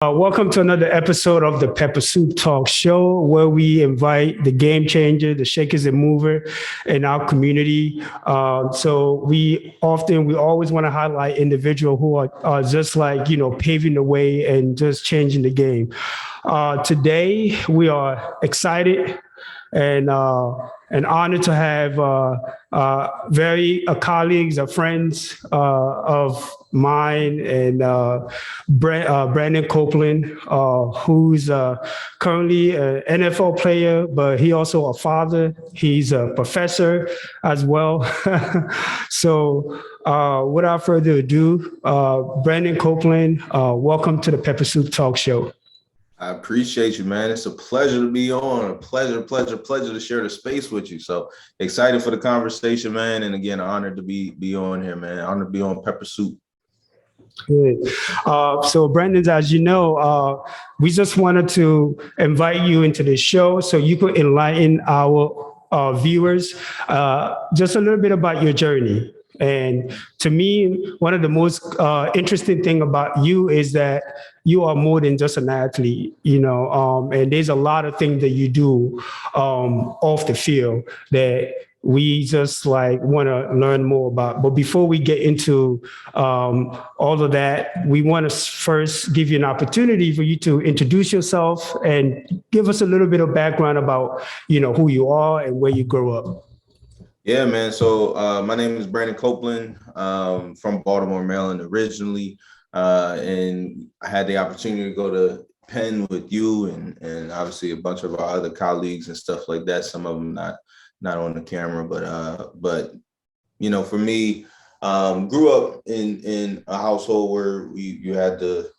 Welcome to another episode of the Pepper Soup Talk Show, where we invite the game changer, the shakers and mover in our community. We always want to highlight individuals who are just like, paving the way and just changing the game. Today, we are excited and honored to have very colleagues, friends of mine, and Brandon Copeland, who's currently an NFL player, but he also a father. He's a professor as well. Without further ado, Brandon Copeland, welcome to the Pepper Soup Talk Show. I appreciate you, man. It's a pleasure to be on. A pleasure to share the space with you. So excited for the conversation, man. And again, honored to be on here, man. Honored to be on Pepper Soup. Good. So Brandon, as you know, we just wanted to invite you into the show so you could enlighten our viewers just a little bit about your journey. And to me, one of the most interesting thing about you is that you are more than just an athlete, and there's a lot of things that you do off the field that we just want to learn more about. But before we get into all of that, we want to first give you an opportunity for you to introduce yourself and give us a little bit of background about, who you are and where you grew up. Yeah, man. So my name is Brandon Copeland, from Baltimore, Maryland originally. And I had the opportunity to go to Penn with you and obviously a bunch of our other colleagues and stuff like that. Some of them not on the camera, but for me, grew up in a household where you had to,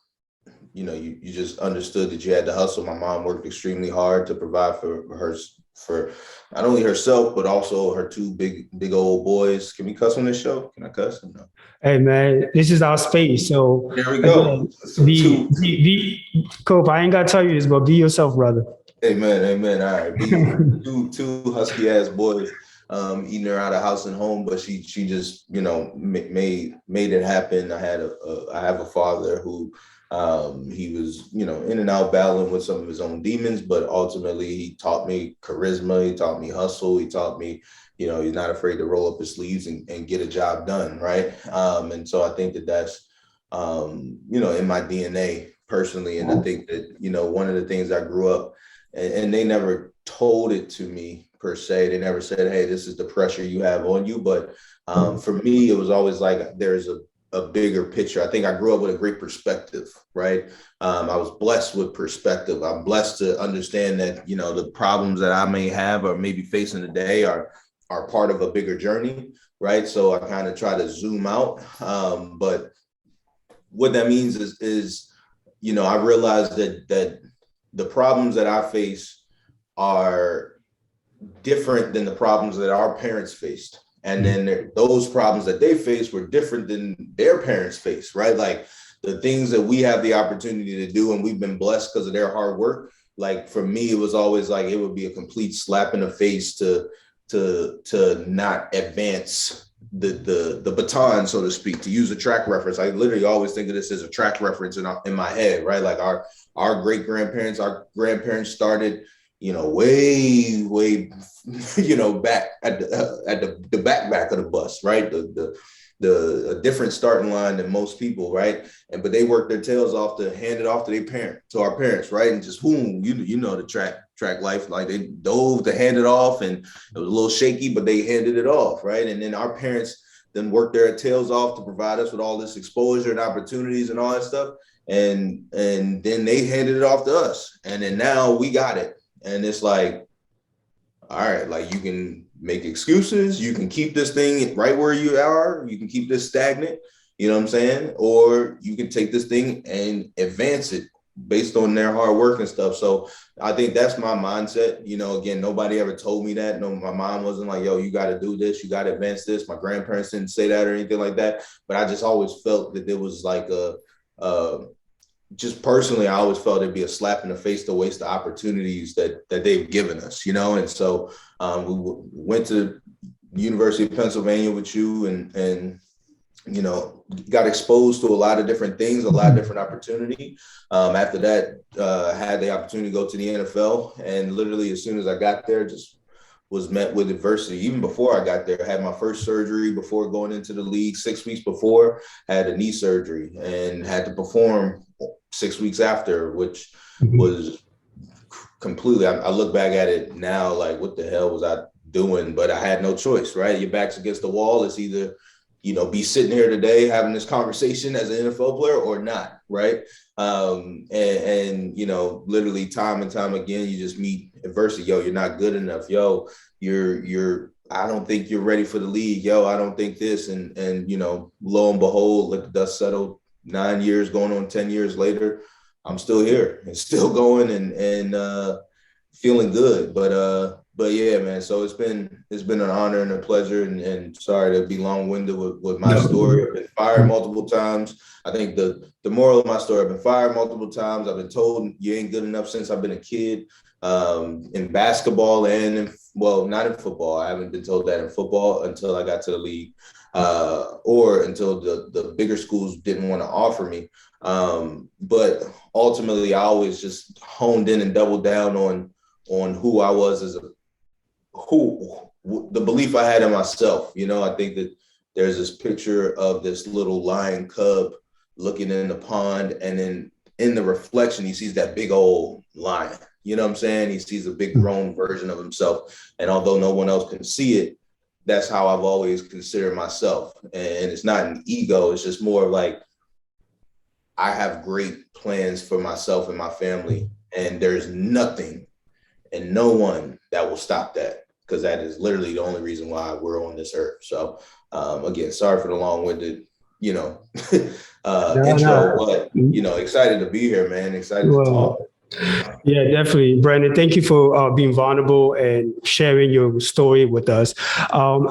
you just understood that you had to hustle. My mom worked extremely hard to provide for not only herself, but also her two big old boys. Can we cuss on this show? Can I cuss? No. Hey man, this is our space. So there we go. Cope, I ain't gotta tell you this, but be yourself, brother. Amen. All right. Two husky ass boys eating her out of house and home, but she just, made it happen. I have a father who he was, in and out battling with some of his own demons, but ultimately he taught me charisma, he taught me hustle, he taught me, he's not afraid to roll up his sleeves and get a job done, right? And so I think that's, in my DNA personally. And I think that, one of the things I grew up, and they never told it to me per se. They never said, hey, this is the pressure you have on you. But for me, it was always like there's a bigger picture. I think I grew up with a great perspective, right? I was blessed with perspective. I'm blessed to understand that, the problems that I may have or maybe facing today are part of a bigger journey, right? So I kind of try to zoom out. But what that means is I realized that the problems that I face are different than the problems that our parents faced. And then those problems that they faced were different than their parents faced, right? Like the things that we have the opportunity to do and we've been blessed because of their hard work. Like for me, it was always like it would be a complete slap in the face to not advance the baton, so to speak, to use a track reference. I literally always think of this as a track reference in my head, right? Like our great grandparents, our grandparents started, way, back at the back of the bus, right? A different starting line than most people, right? But they worked their tails off to hand it off to our parents, right? And just boom, the track life, like they dove to hand it off, and it was a little shaky, but they handed it off, right? And then our parents then worked their tails off to provide us with all this exposure and opportunities and all that stuff. And then they handed it off to us. And then now we got it. And it's like, all right, like you can make excuses. You can keep this thing right where you are. You can keep this stagnant, you know what I'm saying? Or you can take this thing and advance it based on their hard work and stuff. So I think that's my mindset. Again, nobody ever told me that. No, my mom wasn't like, yo, you got to do this. You got to advance this. My grandparents didn't say that or anything like that. But I just always felt that there was like just personally, I always felt it'd be a slap in the face to waste the opportunities that they've given us, And so we went to the University of Pennsylvania with you and got exposed to a lot of different things, a lot of different opportunity. After that, had the opportunity to go to the NFL, and literally as soon as I got there, just was met with adversity. Even before I got there, I had my first surgery before going into the league. 6 weeks before, had a knee surgery and had to perform 6 weeks after, which was completely, I look back at it now, like, what the hell was I doing? But I had no choice, right? Your back's against the wall. It's either, be sitting here today having this conversation as an NFL player or not, right? And literally time and time again, you just meet adversity. Yo, you're not good enough. Yo, I don't think you're ready for the league. Yo, I don't think this. And lo and behold, let the dust settle. 9 years going on 10 years later, I'm still here and still going and feeling good. But yeah, man. So it's been an honor and a pleasure. And sorry to be long-winded with my story. I've been fired multiple times. I think the moral of my story: I've been fired multiple times. I've been told you ain't good enough since I've been a kid. In basketball and not in football. I haven't been told that in football until I got to the league, or until the bigger schools didn't want to offer me. But ultimately, I always just honed in and doubled down on who I was the belief I had in myself. I think that there's this picture of this little lion cub looking in the pond, and then in the reflection, he sees that big old lion. You know what I'm saying? He sees a big grown version of himself. And although no one else can see it, that's how I've always considered myself. And it's not an ego. It's just more like, I have great plans for myself and my family. And there's nothing and no one that will stop that, because that is literally the only reason why we're on this earth. So again, sorry for the long-winded, intro, but excited to be here, man. Excited to talk. Yeah, definitely, Brandon. Thank you for being vulnerable and sharing your story with us.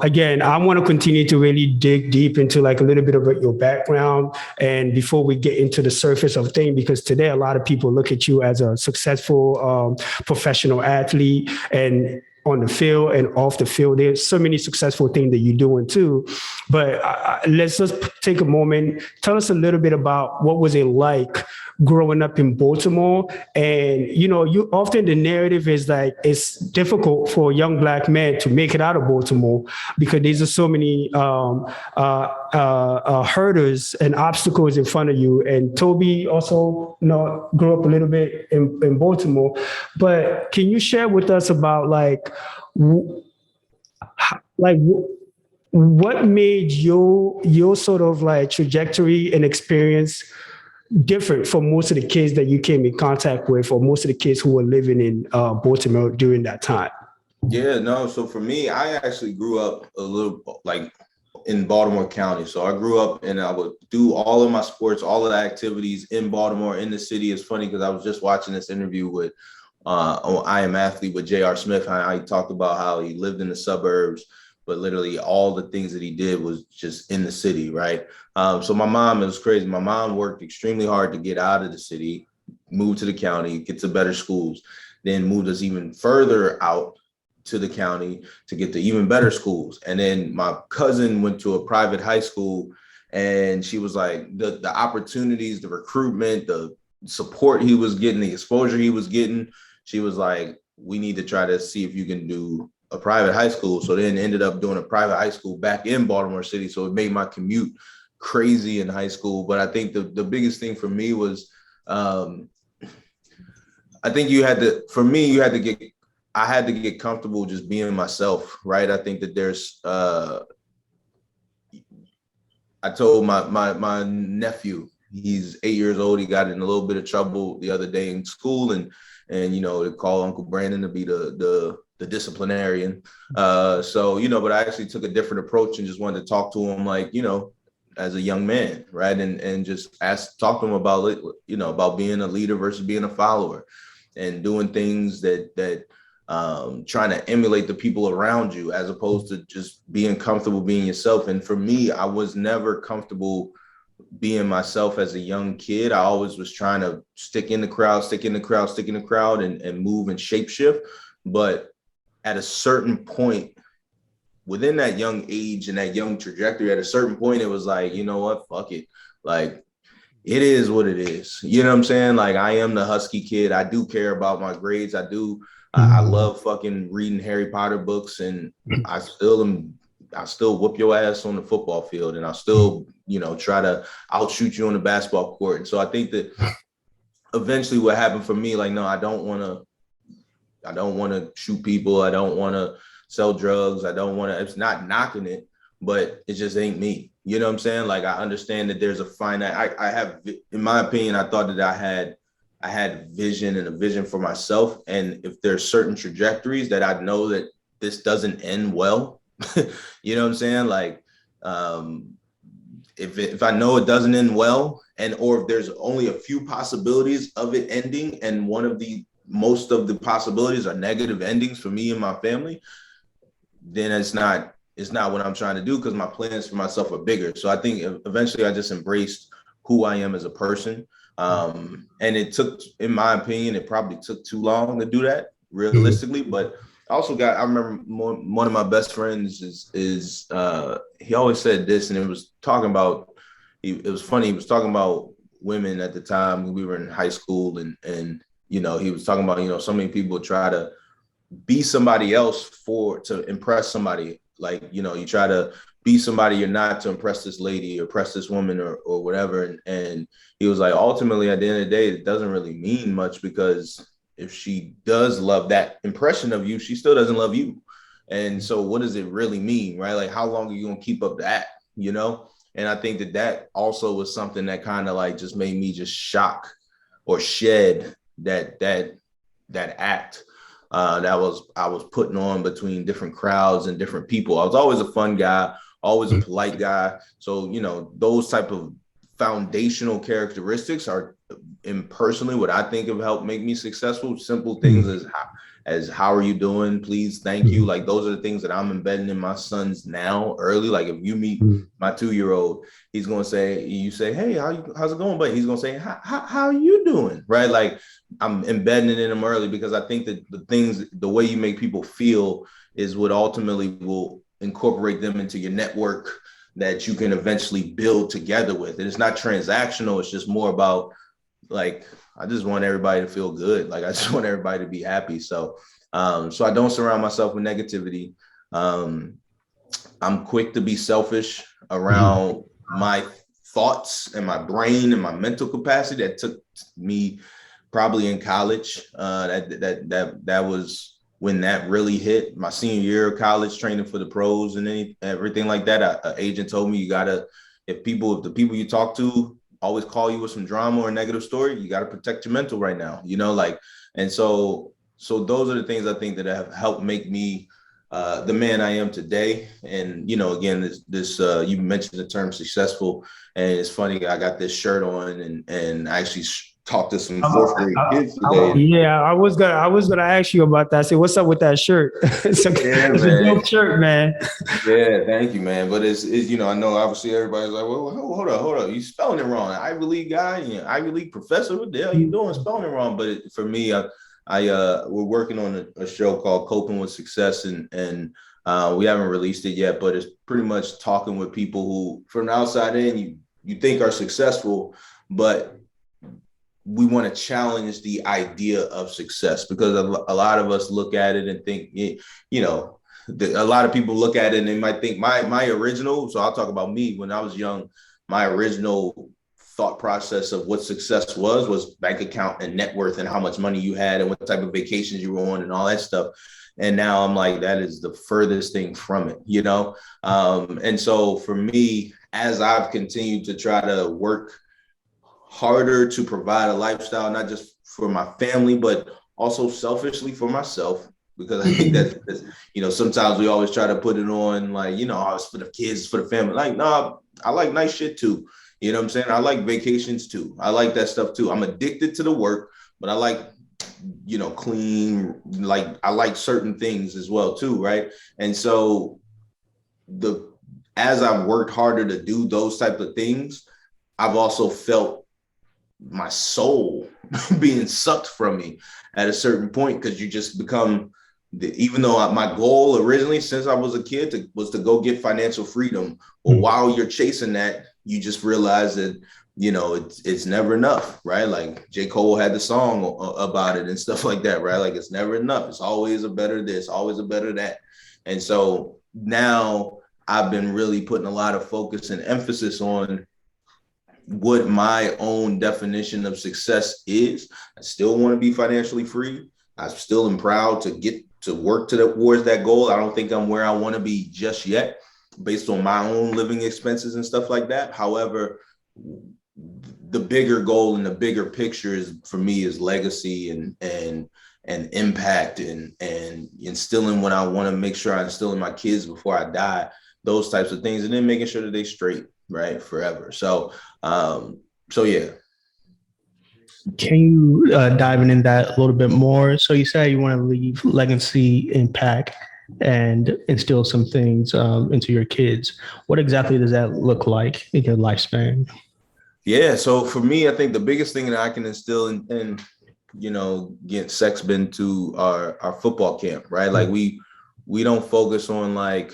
Again, I want to continue to really dig deep into like a little bit of your background, and before we get into the surface of things, because today a lot of people look at you as a successful professional athlete, and on the field and off the field, there's so many successful things that you're doing too. But let's just take a moment. Tell us a little bit about what was it like growing up in Baltimore. And, you often, the narrative is like, it's difficult for a young Black man to make it out of Baltimore because there's so many hurdles and obstacles in front of you. And Toby also, grew up a little bit in Baltimore. But can you share with us about what made your sort of like trajectory and experience different from most of the kids that you came in contact with, or most of the kids who were living in Baltimore during that time? Yeah, no. So for me, I actually grew up a little like in Baltimore County. So I grew up and I would do all of my sports, all of the activities in Baltimore, in the city. It's funny because I was just watching this interview with on I Am Athlete with J.R. Smith. How he talked about how he lived in the suburbs, but literally all the things that he did was just in the city, right? So my mom, it was crazy. My mom worked extremely hard to get out of the city, move to the county, get to better schools, then moved us even further out to the county to get to even better schools. And then my cousin went to a private high school, and she was like, the opportunities, the recruitment, the support he was getting, the exposure he was getting, she was like, we need to try to see if you can do a private high school. So then ended up doing a private high school back in Baltimore City. So it made my commute crazy in high school. But I think the biggest thing for me was, I think I had to get comfortable just being myself, right? I think that there's, I told my nephew, he's 8 years old. He got in a little bit of trouble the other day in school, and they call Uncle Brandon to be the disciplinarian. But I actually took a different approach and just wanted to talk to him like, as a young man, right? And just talk to him about it, about being a leader versus being a follower, and doing things that trying to emulate the people around you as opposed to just being comfortable being yourself. And for me, I was never comfortable being myself as a young kid. I always was trying to stick in the crowd and move and shape shift. But at a certain point, within that young age and that young trajectory, at a certain point, it was like, you know what, fuck it. Like, it is what it is. You know what I'm saying? Like, I am the Husky kid. I do care about my grades. I love fucking reading Harry Potter books, and I still whoop your ass on the football field, and I still, try to outshoot you on the basketball court. And so I think that eventually what happened for me, like, no, I don't want to shoot people. I don't want to sell drugs. It's not knocking it, but it just ain't me. You know what I'm saying? Like, I understand that there's a finite, I have, in my opinion, I thought that I had vision and a vision for myself. And if there's certain trajectories that I know that this doesn't end well, you know what I'm saying? Like, if I know it doesn't end well, or if there's only a few possibilities of it ending, and most of the possibilities are negative endings for me and my family, then it's not what I'm trying to do, because my plans for myself are bigger. So I think eventually I just embraced who I am as a person. And it took, in my opinion, it probably took too long to do that realistically. But I remember one of my best friends is he always said this, and it was talking about, it was funny. He was talking about women at the time. We were in high school, and he was talking about, so many people try to be somebody else to impress somebody. Like, you try to be somebody you're not to impress this lady or impress this woman or whatever. And he was like, ultimately, at the end of the day, it doesn't really mean much, because if she does love that impression of you, she still doesn't love you. And so what does it really mean, right? Like, how long are you going to keep up that, And I think that also was something that kind of like just made me just shock or shed that act that I was putting on between different crowds and different people. I was always a fun guy, always a polite guy. So, those type of foundational characteristics are, personally, what I think have helped make me successful. Simple things as how are you doing? Please, thank you. Like, those are the things that I'm embedding in my sons now early. Like, if you meet my 2-year-old, he's going to say, you say, hey, how's it going? But he's going to say, how are you doing? Right. Like, I'm embedding it in them early, because I think that the way you make people feel is what ultimately will incorporate them into your network that you can eventually build together with. And it's not transactional. It's just more about, like, I just want everybody to feel good. Like, I just want everybody to be happy. So I don't surround myself with negativity. I'm quick to be selfish around my thoughts and my brain and my mental capacity. That took me probably in college. That was when that really hit. My senior year of college, training for the pros and everything like that. An agent told me, you gotta, if the people you talk to always call you with some drama or a negative story, you got to protect your mental right now, and so those are the things I think that have helped make me the man I am today. And, again, this you mentioned the term successful, and it's funny, I got this shirt on and I actually talked to some fourth grade kids today. Yeah, I was gonna ask you about that. I said, what's up with that shirt? It's a dope shirt, man. Yeah, thank you, man. But it's I know obviously everybody's like, well, hold up, you spelling it wrong. Ivy League guy, Ivy League professor, what the hell you doing spelling it wrong? But for me, we're working on a show called Coping with Success, and we haven't released it yet, but it's pretty much talking with people who, from the outside in, you think are successful, but we want to challenge the idea of success, because a lot of us look at it and think, a lot of people look at it and they might think my original. So I'll talk about me. When I was young, my original thought process of what success was bank account and net worth and how much money you had and what type of vacations you were on and all that stuff. And now I'm like, that is the furthest thing from it, And so for me, as I've continued to try to work harder to provide a lifestyle, not just for my family, but also selfishly for myself, because I think that, sometimes we always try to put it on like, it's for the kids, it's for the family. Like, no, I like nice shit too. You know what I'm saying? I like vacations too. I like that stuff too. I'm addicted to the work, but I like, clean, like I like certain things as well too. Right. And so as I've worked harder to do those type of things, I've also felt my soul being sucked from me at a certain point, because you just become even though my goal originally since I was a kid was to go get financial freedom. Well, while you're chasing that, you just realize that, it's never enough, right? Like J. Cole had the song about it and stuff like that, right? Like it's never enough. It's always a better this, always a better that. And so now I've been really putting a lot of focus and emphasis on what my own definition of success is. I still want to be financially free. I still am proud to get to work towards that goal. I don't think I'm where I want to be just yet based on my own living expenses and stuff like that. However, the bigger goal and the bigger picture for me is legacy and impact and instilling what I want to make sure I instill in my kids before I die, those types of things, and then making sure that they straight, right, forever. So yeah. Can you dive in that a little bit more? So you say you want to leave legacy, impact, and instill some things into your kids. What exactly does that look like in your lifespan? Yeah, so for me, I think the biggest thing that I can instill and get sex been to our football camp, right? Like we don't focus on like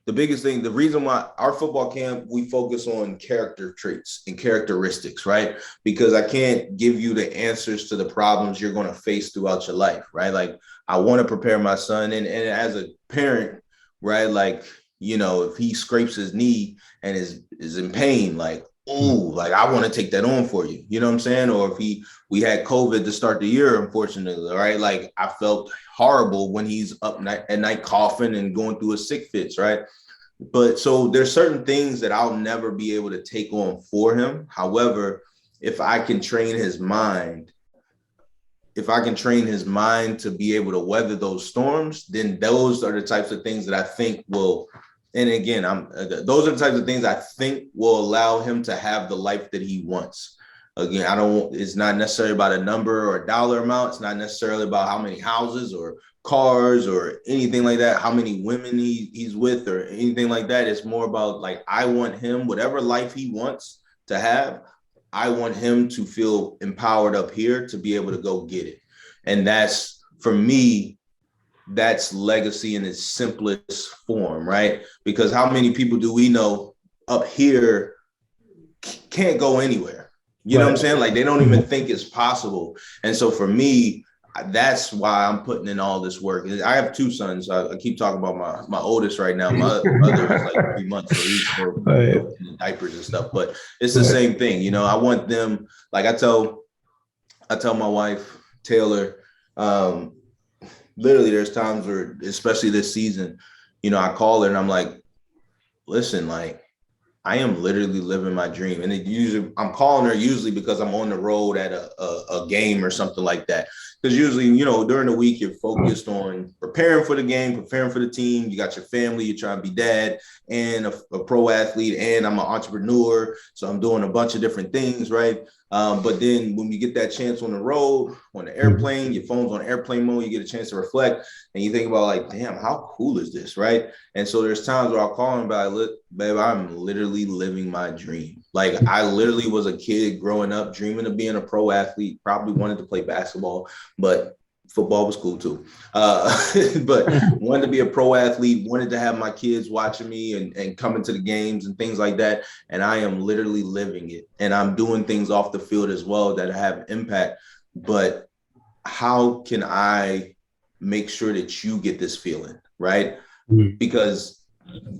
the biggest thing, the reason why our football camp, we focus on character traits and characteristics, right? Because I can't give you the answers to the problems you're going to face throughout your life, right? Like I want to prepare my son and as a parent, right? Like, if he scrapes his knee and is in pain, like, ooh, like I want to take that on for you. You know what I'm saying? Or if we had COVID to start the year, unfortunately, right? Like I felt horrible when he's up at night coughing and going through his sick fits, right? But so there's certain things that I'll never be able to take on for him. However, if I can train his mind to be able to weather those storms, then those are the types of things that I think will, and again, those are the types of things I think will allow him to have the life that he wants. Again, it's not necessarily about a number or a dollar amount. It's not necessarily about how many houses or cars or anything like that, how many women he's with or anything like that. It's more about like, I want him, whatever life he wants to have, I want him to feel empowered up here to be able to go get it. And that's, for me, that's legacy in its simplest form, right? Because how many people do we know up here can't go anywhere? You know what I'm saying? Like they don't even think it's possible. And so for me, that's why I'm putting in all this work. I have two sons. I keep talking about my oldest right now. My other is like 3 months, so he's still in diapers and stuff. But it's the same thing. I want them. Like I tell my wife Taylor. Literally, there's times where, especially this season, I call her and I'm like, listen, like I am literally living my dream. And I'm calling her usually because I'm on the road at a game or something like that. Because usually, during the week, you're focused on preparing for the game, preparing for the team. You got your family, you're trying to be dad and a pro athlete, and I'm an entrepreneur. So I'm doing a bunch of different things, right? But then when you get that chance on the road, on the airplane, your phone's on airplane mode, you get a chance to reflect and you think about like, damn, how cool is this, right? And so there's times where I'll call him about, look, babe, I'm literally living my dream. Like I literally was a kid growing up, dreaming of being a pro athlete, probably wanted to play basketball, but football was cool too. But wanted to be a pro athlete, wanted to have my kids watching me and coming to the games and things like that. And I am literally living it. And I'm doing things off the field as well that have impact. But how can I make sure that you get this feeling, right? Because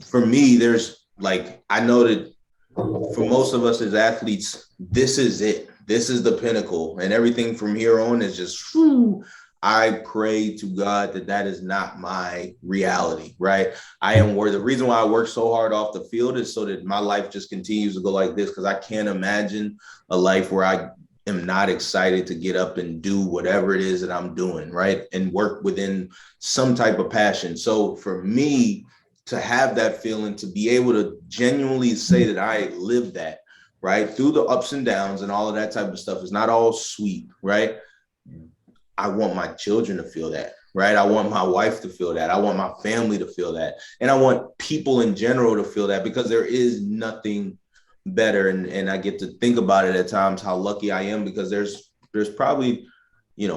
for me, there's like, I know that for most of us as athletes, this is it. This is the pinnacle. And everything from here on is just, whew. I pray to God that is not my reality, right? The reason why I work so hard off the field is so that my life just continues to go like this, because I can't imagine a life where I am not excited to get up and do whatever it is that I'm doing, right? And work within some type of passion. So for me to have that feeling, to be able to genuinely say that I live that, right? Through the ups and downs and all of that type of stuff, is not all sweet, right? I want my children to feel that, right? I want my wife to feel that. I want my family to feel that. And I want people in general to feel that, because there is nothing better. And I get to think about it at times, how lucky I am, because there's probably,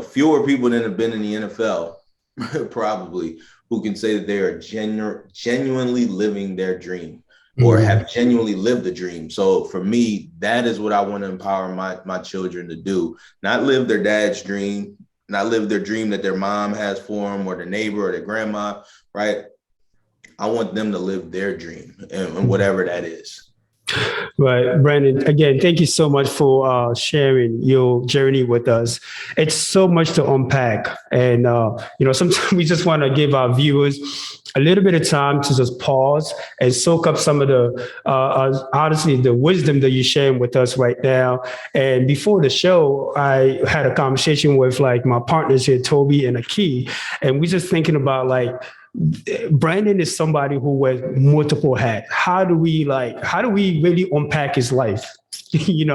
fewer people that have been in the NFL probably, who can say that they are genuinely living their dream or have genuinely lived the dream. So for me, that is what I want to empower my children to do. Not live their dad's dream, not live their dream that their mom has for them or their neighbor or their grandma, right? I want them to live their dream and whatever that is. Right, Brandon, again, thank you so much for sharing your journey with us. It's so much to unpack. And, sometimes we just want to give our viewers a little bit of time to just pause and soak up some of honestly, the wisdom that you're sharing with us right now. And before the show, I had a conversation with like my partners here, Toby and Aki, and we just thinking about like, Brandon is somebody who wears multiple hats. How do we really unpack his life? And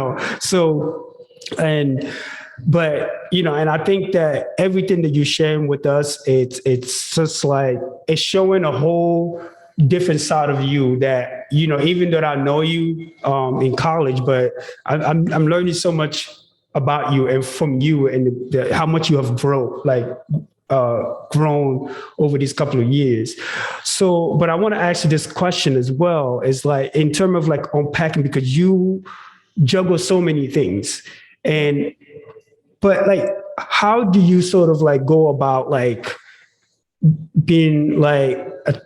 I think that everything that you're sharing with us, it's just like, it's showing a whole different side of you that, even though I know you in college, but I'm learning so much about you and from you and how much you have grown over these couple of years. So, but I want to ask you this question as well, is like, in terms of like unpacking, because you juggle so many things but like, how do you sort of like go about like being like a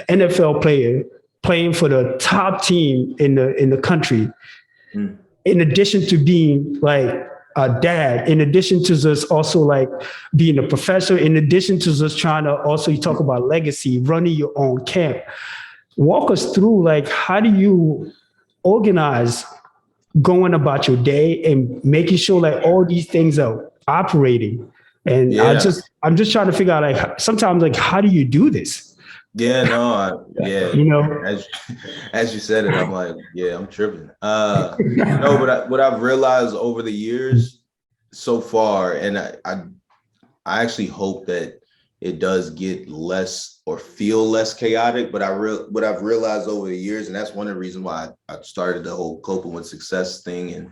NFL player playing for the top team in the country, in addition to being like a dad, in addition to just also like being a professor, in addition to just trying to also, you talk about legacy, running your own camp. Walk us through like, how do you organize going about your day and making sure like all these things are operating? And Yeah. I'm just trying to figure out like sometimes like, how do you do this? Yeah, no, yeah. As you said it, I'm like, yeah, I'm tripping. No, but what I've realized over the years so far, and I actually hope that it does get less or feel less chaotic. But what I've realized over the years, and that's one of the reasons why I started the whole Coping with Success thing, and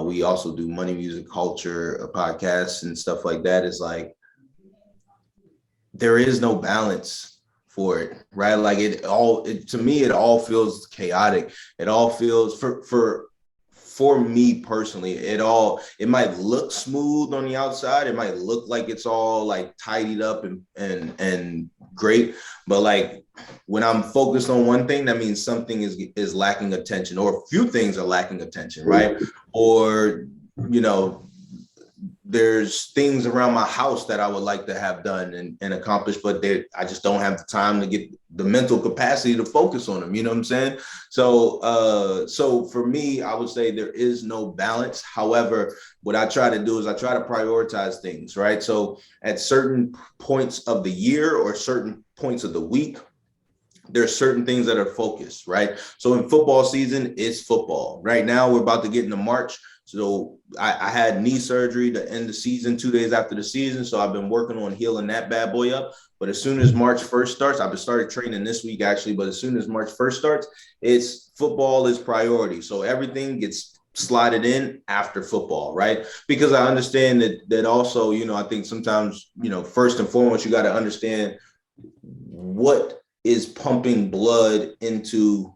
we also do Money, Music, Culture, podcasts and stuff like that. Is like, there is no balance for it, right? Like to me, it all feels chaotic. It all feels for me personally, it might look smooth on the outside. It might look like it's all like tidied up and great. But like, when I'm focused on one thing, that means something is lacking attention, or a few things are lacking attention, right? Or, there's things around my house that I would like to have done and accomplished, but I just don't have the time to get the mental capacity to focus on them. You know what I'm saying? So for me, I would say there is no balance. However, what I try to do is I try to prioritize things, right? So at certain points of the year or certain points of the week, there's certain things that are focused, right? So in football season, it's football. Right now, we're about to get into March. So I had knee surgery to end the season 2 days after the season. So I've been working on healing that bad boy up. But as soon as March 1st starts, I've started training this week actually, but as soon as March 1st starts, it's football is priority. So everything gets slotted in after football, right? Because I understand that also, I think sometimes, first and foremost, you got to understand what is pumping blood into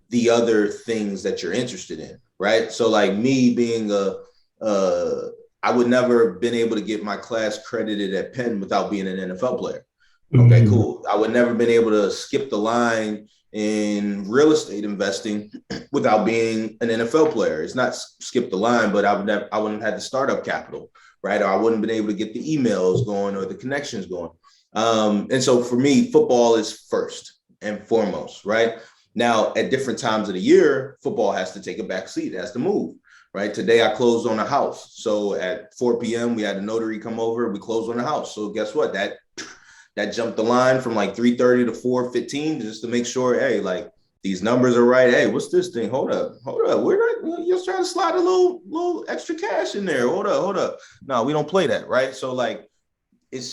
the other things that you're interested in, right? So like me being I would never have been able to get my class credited at Penn without being an NFL player. Okay, cool. I would never been able to skip the line in real estate investing without being an NFL player. It's not skip the line, but I wouldn't have had the startup capital, right? Or I wouldn't have been able to get the emails going or the connections going. And so for me, football is first and foremost, right? Now, at different times of the year, football has to take a back seat. It has to move, right? Today, I closed on a house. So at 4 p.m., we had a notary come over. We closed on a house. So guess what? That jumped the line from like 3:30 to 4:15 just to make sure, hey, like these numbers are right. Hey, what's this thing? Hold up. We're not just trying to slide a little extra cash in there. Hold up. No, we don't play that, right? So like,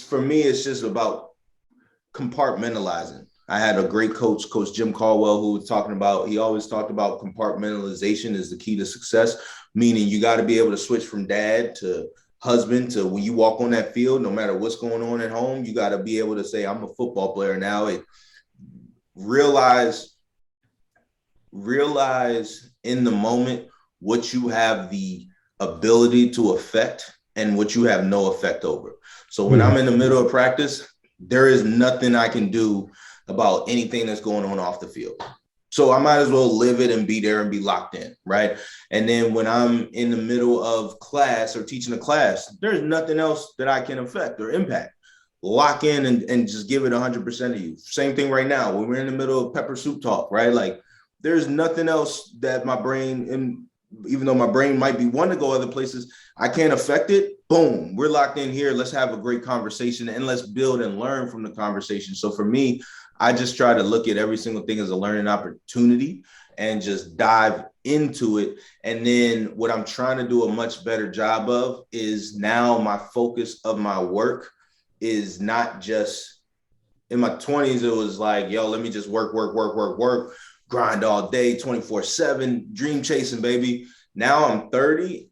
for me, it's just about compartmentalizing. I had a great coach, Coach Jim Caldwell, who was he always talked about compartmentalization is the key to success, meaning you got to be able to switch from dad to husband to when you walk on that field, no matter what's going on at home, you got to be able to say, I'm a football player now. Realize in the moment what you have the ability to affect and what you have no effect over. So when I'm in the middle of practice, there is nothing I can do about anything that's going on off the field. So I might as well live it and be there and be locked in, right? And then when I'm in the middle of class or teaching a class, there's nothing else that I can affect or impact. Lock in and just give it 100% of you. Same thing right now when we're in the middle of pepper soup talk, right? Like there's nothing else that my brain, and even though my brain might be wanting to go other places, I can't affect it. Boom, we're locked in here. Let's have a great conversation and let's build and learn from the conversation. So for me, I just try to look at every single thing as a learning opportunity and just dive into it. And then what I'm trying to do a much better job of is now my focus of my work is not just in my 20s. It was like, yo, let me just work, grind all day, 24/7, dream chasing, baby. Now I'm 30.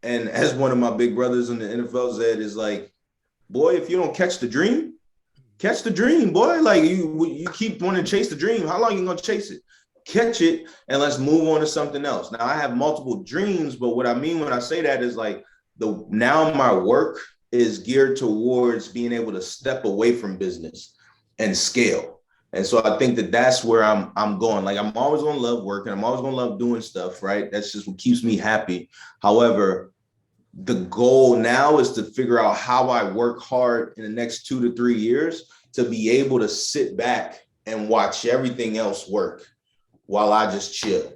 And as one of my big brothers in the NFL said, is like, boy, if you don't catch the dream, boy. Like you keep wanting to chase the dream. How long are you going to chase it? Catch it and let's move on to something else. Now I have multiple dreams, but what I mean when I say that is like now my work is geared towards being able to step away from business and scale. And so I think that's where I'm going. Like I'm always going to love work and I'm always going to love doing stuff, right? That's just what keeps me happy. However, the goal now is to figure out how I work hard in the next 2 to 3 years to be able to sit back and watch everything else work while I just chill.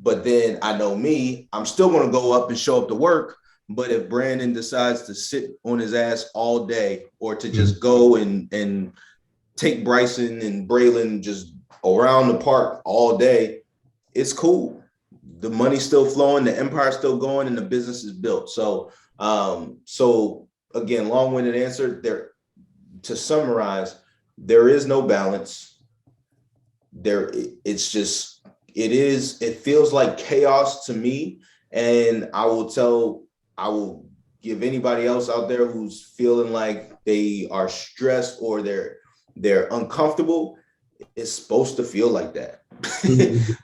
But then I know me, I'm still going to go up and show up to work. But if Brandon decides to sit on his ass all day or to just go and take Bryson and Braylon just around the park all day, it's cool. The money's still flowing, the empire's still going, and the business is built. So, again, long-winded answer there. To summarize, there is no balance. It feels like chaos to me. And I will give anybody else out there who's feeling like they are stressed or they're uncomfortable. It's supposed to feel like that.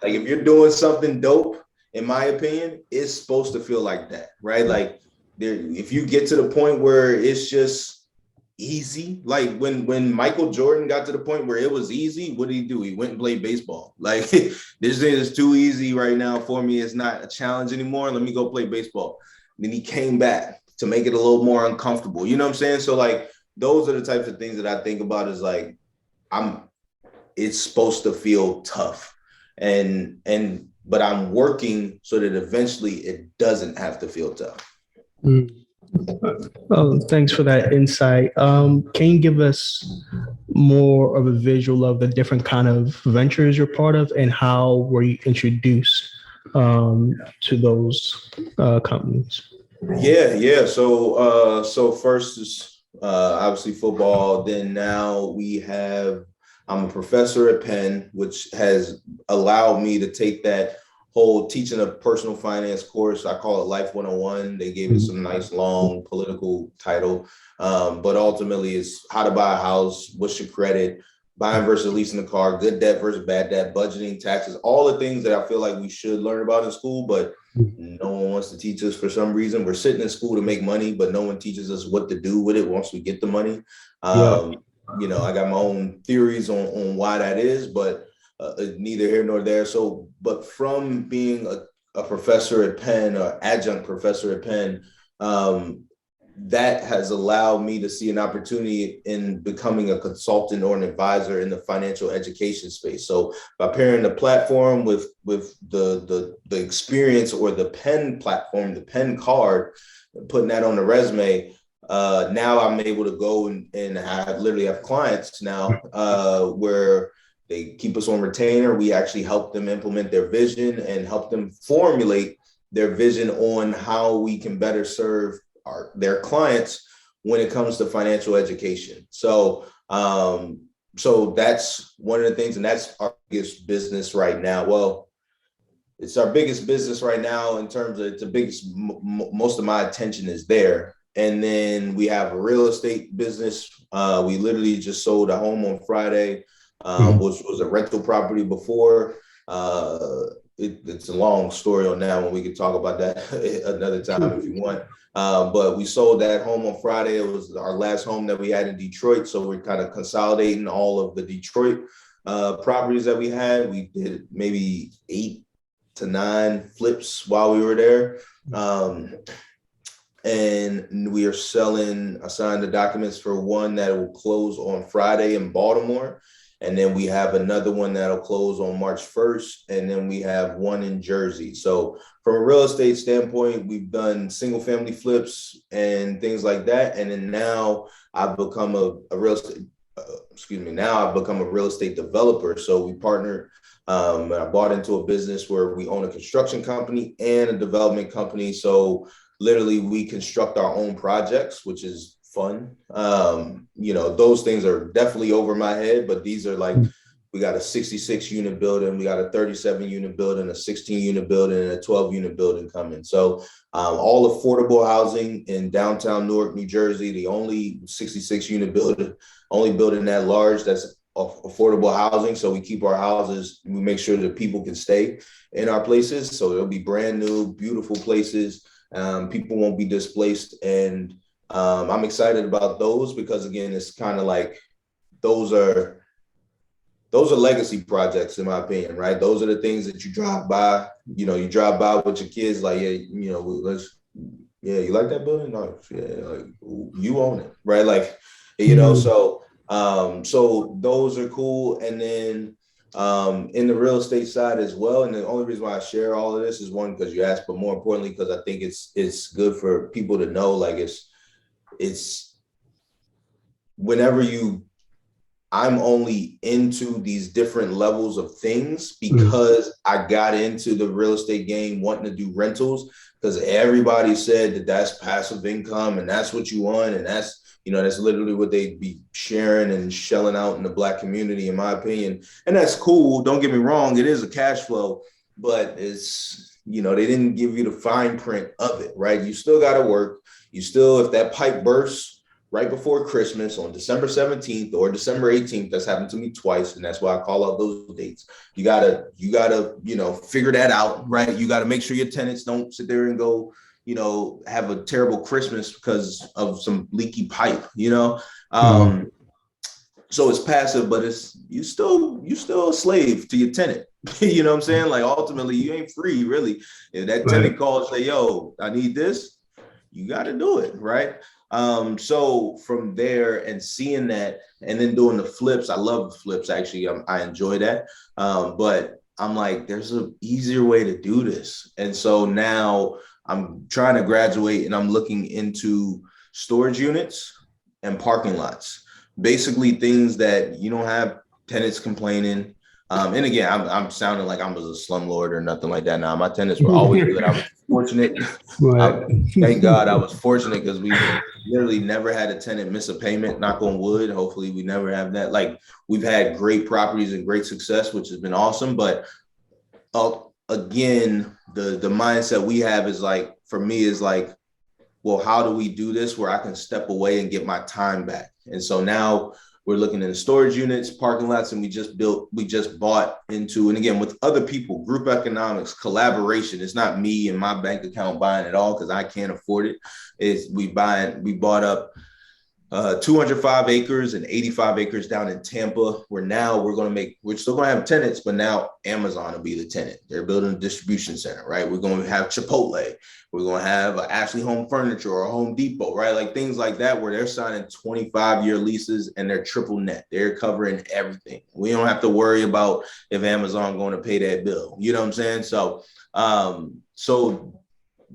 Like if you're doing something dope, in my opinion, it's supposed to feel like that, right? Like if you get to the point where it's just easy, like when Michael Jordan got to the point where it was easy, what did he do? He went and played baseball. Like this thing is too easy right now for me. It's not a challenge anymore. Let me go play baseball. And then he came back to make it a little more uncomfortable. You know what I'm saying? So like those are the types of things that I think about is like it's supposed to feel tough. But I'm working so that eventually it doesn't have to feel tough. Oh, thanks for that insight. Can you give us more of a visual of the different kind of ventures you're part of and how were you introduced to those companies? Yeah. So first is obviously football. Then now I'm a professor at Penn, which has allowed me to take that whole teaching a personal finance course. I call it Life 101. They gave it some nice long political title. But ultimately it's how to buy a house, what's your credit, buying versus leasing a car, good debt versus bad debt, budgeting, taxes, all the things that I feel like we should learn about in school, but no one wants to teach us for some reason. We're sitting in school to make money, but no one teaches us what to do with it once we get the money. You know, I got my own theories on why that is, but neither here nor there. So, but from being a professor at Penn, or adjunct professor at Penn, that has allowed me to see an opportunity in becoming a consultant or an advisor in the financial education space. So by pairing the platform with the experience or the Penn platform, the Penn card, putting that on the resume, now I'm able to go and I literally have clients now where they keep us on retainer. We actually help them implement their vision and help them formulate their vision on how we can better serve their clients when it comes to financial education. So that's one of the things, and that's our biggest business right now. Well, it's our biggest business right now in terms of it's the biggest, most of my attention is there. And then we have a real estate business. We literally just sold a home on Friday, which was a rental property before. It's a long story on that one. We could talk about that another time if you want. But we sold that home on Friday. It was our last home that we had in Detroit. So we're kind of consolidating all of the Detroit properties that we had. We did maybe 8 to 9 flips while we were there. And we are I signed the documents for one that will close on Friday in Baltimore. And then we have another one that'll close on March 1st. And then we have one in Jersey. So from a real estate standpoint, we've done single family flips and things like that. And then now I've become a real estate, now I've become a real estate developer. So we partnered, and I bought into a business where we own a construction company and a development company. So literally we construct our own projects, which is fun. Those things are definitely over my head, but these are like, we got a 66 unit building, we got a 37 unit building, a 16 unit building, and a 12 unit building coming. So all affordable housing in downtown Newark, New Jersey, the only 66 unit building, only building that large that's affordable housing. So we keep our houses, we make sure that people can stay in our places. So they'll be brand new, beautiful places. People won't be displaced. And I'm excited about those because, again, it's kind of like those are legacy projects, in my opinion, right? Those are the things that you drive by, you drive by with your kids, like, yeah, you like that building? No, yeah, like, you own it, right? Like, so those are cool. And then in the real estate side as well. And the only reason why I share all of this is one, because you asked, but more importantly, because I think it's good for people to know, like it's whenever I'm only into these different levels of things because I got into the real estate game wanting to do rentals because everybody said that that's passive income and that's what you want. And that's literally what they'd be sharing and shelling out in the Black community, in my opinion. And that's cool. Don't get me wrong. It is a cash flow, but it's, they didn't give you the fine print of it, right? You still got to work. You still, if that pipe bursts right before Christmas on December 17th or December 18th, that's happened to me twice. And that's why I call out those dates. You gotta, figure that out, right? You got to make sure your tenants don't sit there and go, have a terrible Christmas because of some leaky pipe, So it's passive, but you still a slave to your tenant. You know what I'm saying? Like, ultimately, you ain't free, really. If that tenant calls and say, yo, I need this, you got to do it, right? So from there and seeing that and then doing the flips, I love the flips, actually. I enjoy that. But I'm like, there's an easier way to do this. And so now I'm trying to graduate and I'm looking into storage units and parking lots, basically things that you don't have tenants complaining. And again, I'm sounding like I was a slumlord or nothing like that. Now, my tenants were always good. I was fortunate. Thank God I was fortunate because we literally never had a tenant miss a payment, knock on wood. Hopefully we never have that. Like, we've had great properties and great success, which has been awesome. But again, the mindset we have is like, for me, is like, well, how do we do this where I can step away and get my time back? And so now we're looking into storage units, parking lots, and we just bought into, and again, with other people, group economics, collaboration. It's not me and my bank account buying it all because I can't afford it. We bought up 205 acres and 85 acres down in Tampa, where now we're still going to have tenants, but now Amazon will be the tenant. They're building a distribution center, right? We're going to have Chipotle. We're going to have Ashley Home Furniture or Home Depot, right? Like things like that, where they're signing 25-year leases and they're triple net. They're covering everything. We don't have to worry about if Amazon going to pay that bill. You know what I'm saying? So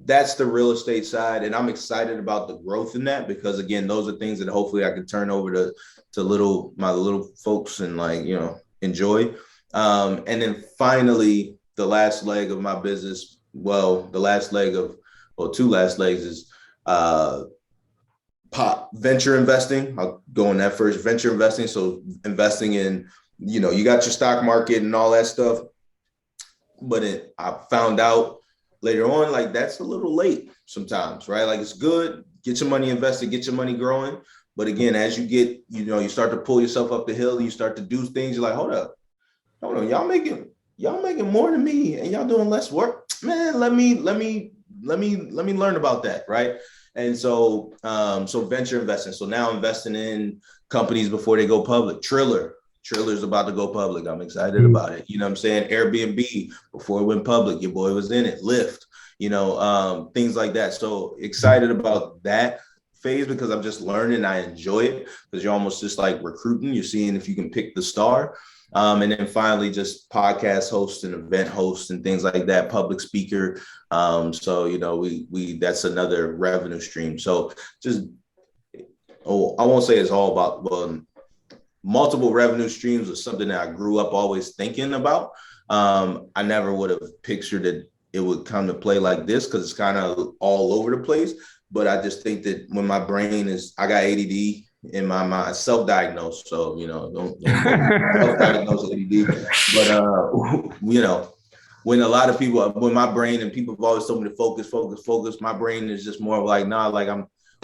that's the real estate side. And I'm excited about the growth in that because, again, those are things that hopefully I can turn over to my little folks and enjoy. And then finally, the last leg of my business, two last legs is venture investing. I'll go on that first, venture investing. So investing in, you got your stock market and all that stuff. I found out later on, like, that's a little late sometimes, right? Like, it's good, get your money invested, get your money growing. But again, as you get, you start to pull yourself up the hill, you start to do things, you're like, hold on, y'all making more than me and y'all doing less work. Man, let me learn about that, right? And so venture investing. So now investing in companies before they go public. Triller's about to go public. I'm excited about it. You know what I'm saying? Airbnb, before it went public, your boy was in it. Lyft, things like that. So excited about that phase because I'm just learning. I enjoy it because you're almost just like recruiting. You're seeing if you can pick the star. And then finally, just podcast host and event host and things like that, public speaker. We that's another revenue stream. So I won't say it's all about, multiple revenue streams was something that I grew up always thinking about. I never would have pictured that it would come to play like this because it's kind of all over the place. But I just think that when my brain I got ADD in my mind, self-diagnosed. So, don't self-diagnose ADD. But, when a lot of people, when my brain and people have always told me to focus, my brain is just more like,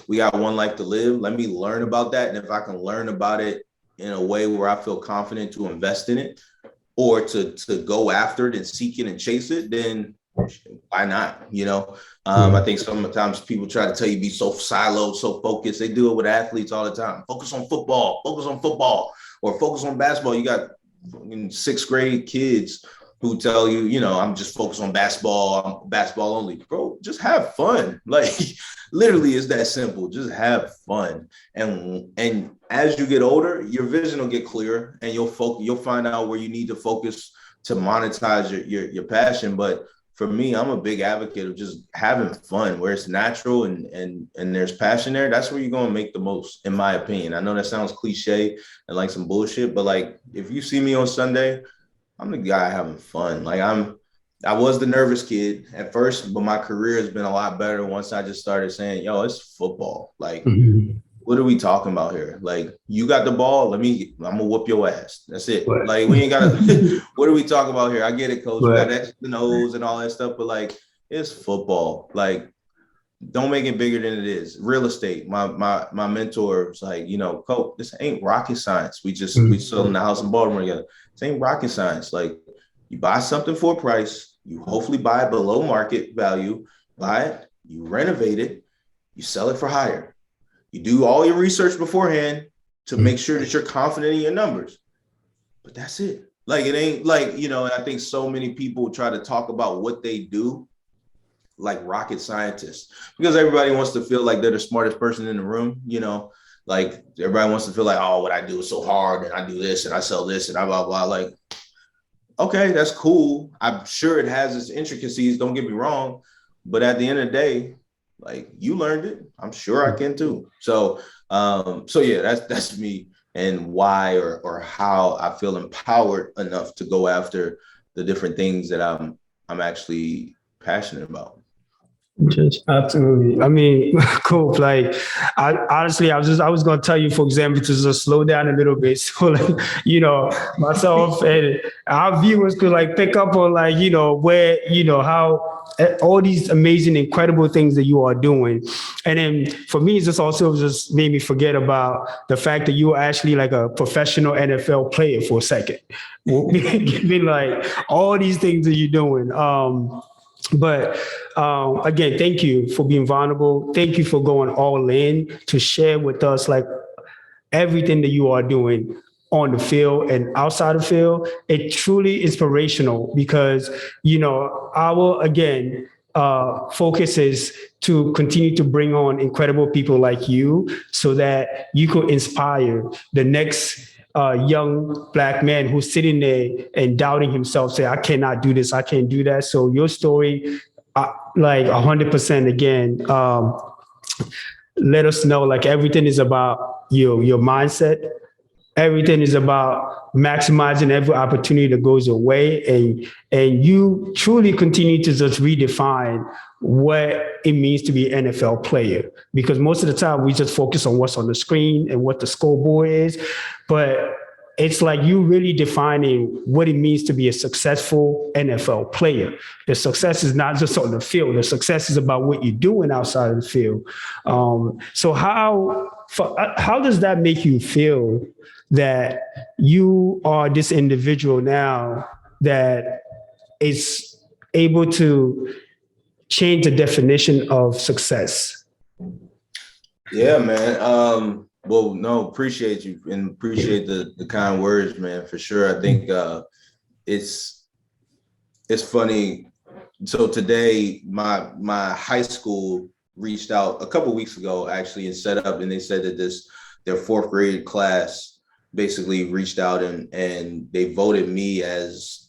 we got one life to live. Let me learn about that. And if I can learn about it in a way where I feel confident to invest in it or to go after it and seek it and chase it, then why not? I think sometimes people try to tell you be so siloed, so focused. They do it with athletes all the time. Focus on football, or focus on basketball. You got sixth grade kids who tell you, I'm just focused on basketball. I'm basketball only. Bro, just have fun. Like, literally, it's that simple. Just have fun. And as you get older, your vision will get clearer, and you'll find out where you need to focus to monetize your passion. But for me, I'm a big advocate of just having fun where it's natural and there's passion there. That's where you're going to make the most, in my opinion. I know that sounds cliche and like some bullshit, but like, if you see me on Sunday, I'm the guy having fun. Like, I was the nervous kid at first, but my career has been a lot better once I just started saying, yo, it's football. Like, what are we talking about here? Like, you got the ball, I'm gonna whoop your ass. That's it. Right. Like, we ain't gotta, what are we talking about here? I get it, coach. Right. We got X's and O's and all that stuff, but like, it's football. Like, don't make it bigger than it is. Real estate. My mentor was like, coach, this ain't rocket science. We sold in the house in Baltimore together. This ain't rocket science. Like, you buy something for a price, you hopefully buy it below market value, buy it, you renovate it, you sell it for higher. You do all your research beforehand to make sure that you're confident in your numbers. But that's it. Like, it ain't like, and I think so many people try to talk about what they do like rocket scientists, because everybody wants to feel like they're the smartest person in the room, like everybody wants to feel like, oh, what I do is so hard and I do this and I sell this and blah, blah, blah. Like, okay, that's cool. I'm sure it has its intricacies. Don't get me wrong. But at the end of the day, like, you learned it. I'm sure I can too. So yeah, that's me and why or how I feel empowered enough to go after the different things that I'm actually passionate about. Just absolutely. I mean, cool. Like, I was going to tell you, for example, to just slow down a little bit. So, like, myself and our viewers could like pick up on like, where, how all these amazing, incredible things that you are doing. And then for me, it's just made me forget about the fact that you are actually like a professional NFL player for a second. Given like all these things that you're doing. But again, thank you for being vulnerable. Thank you for going all in to share with us like everything that you are doing on the field and outside the field. It's truly inspirational because, our, again, focus is to continue to bring on incredible people like you so that you could inspire the next young Black man who's sitting there and doubting himself, say, I cannot do this, I can't do that. So your story, like 100% again, let us know like everything is about your mindset. Everything is about maximizing every opportunity that goes your way. And you truly continue to just redefine what it means to be an NFL player. Because most of the time we just focus on what's on the screen and what the scoreboard is. But it's like you really defining what it means to be a successful NFL player. The success is not just on the field. The success is about what you're doing outside of the field. So how does that make you feel that you are this individual now that is able to change the definition of success? Yeah, man. Well, no, appreciate you and appreciate the kind words, man, for sure. I think it's funny. So today, my high school reached out a couple of weeks ago, actually, and set up, and they said that their fourth grade class basically reached out and they voted me as,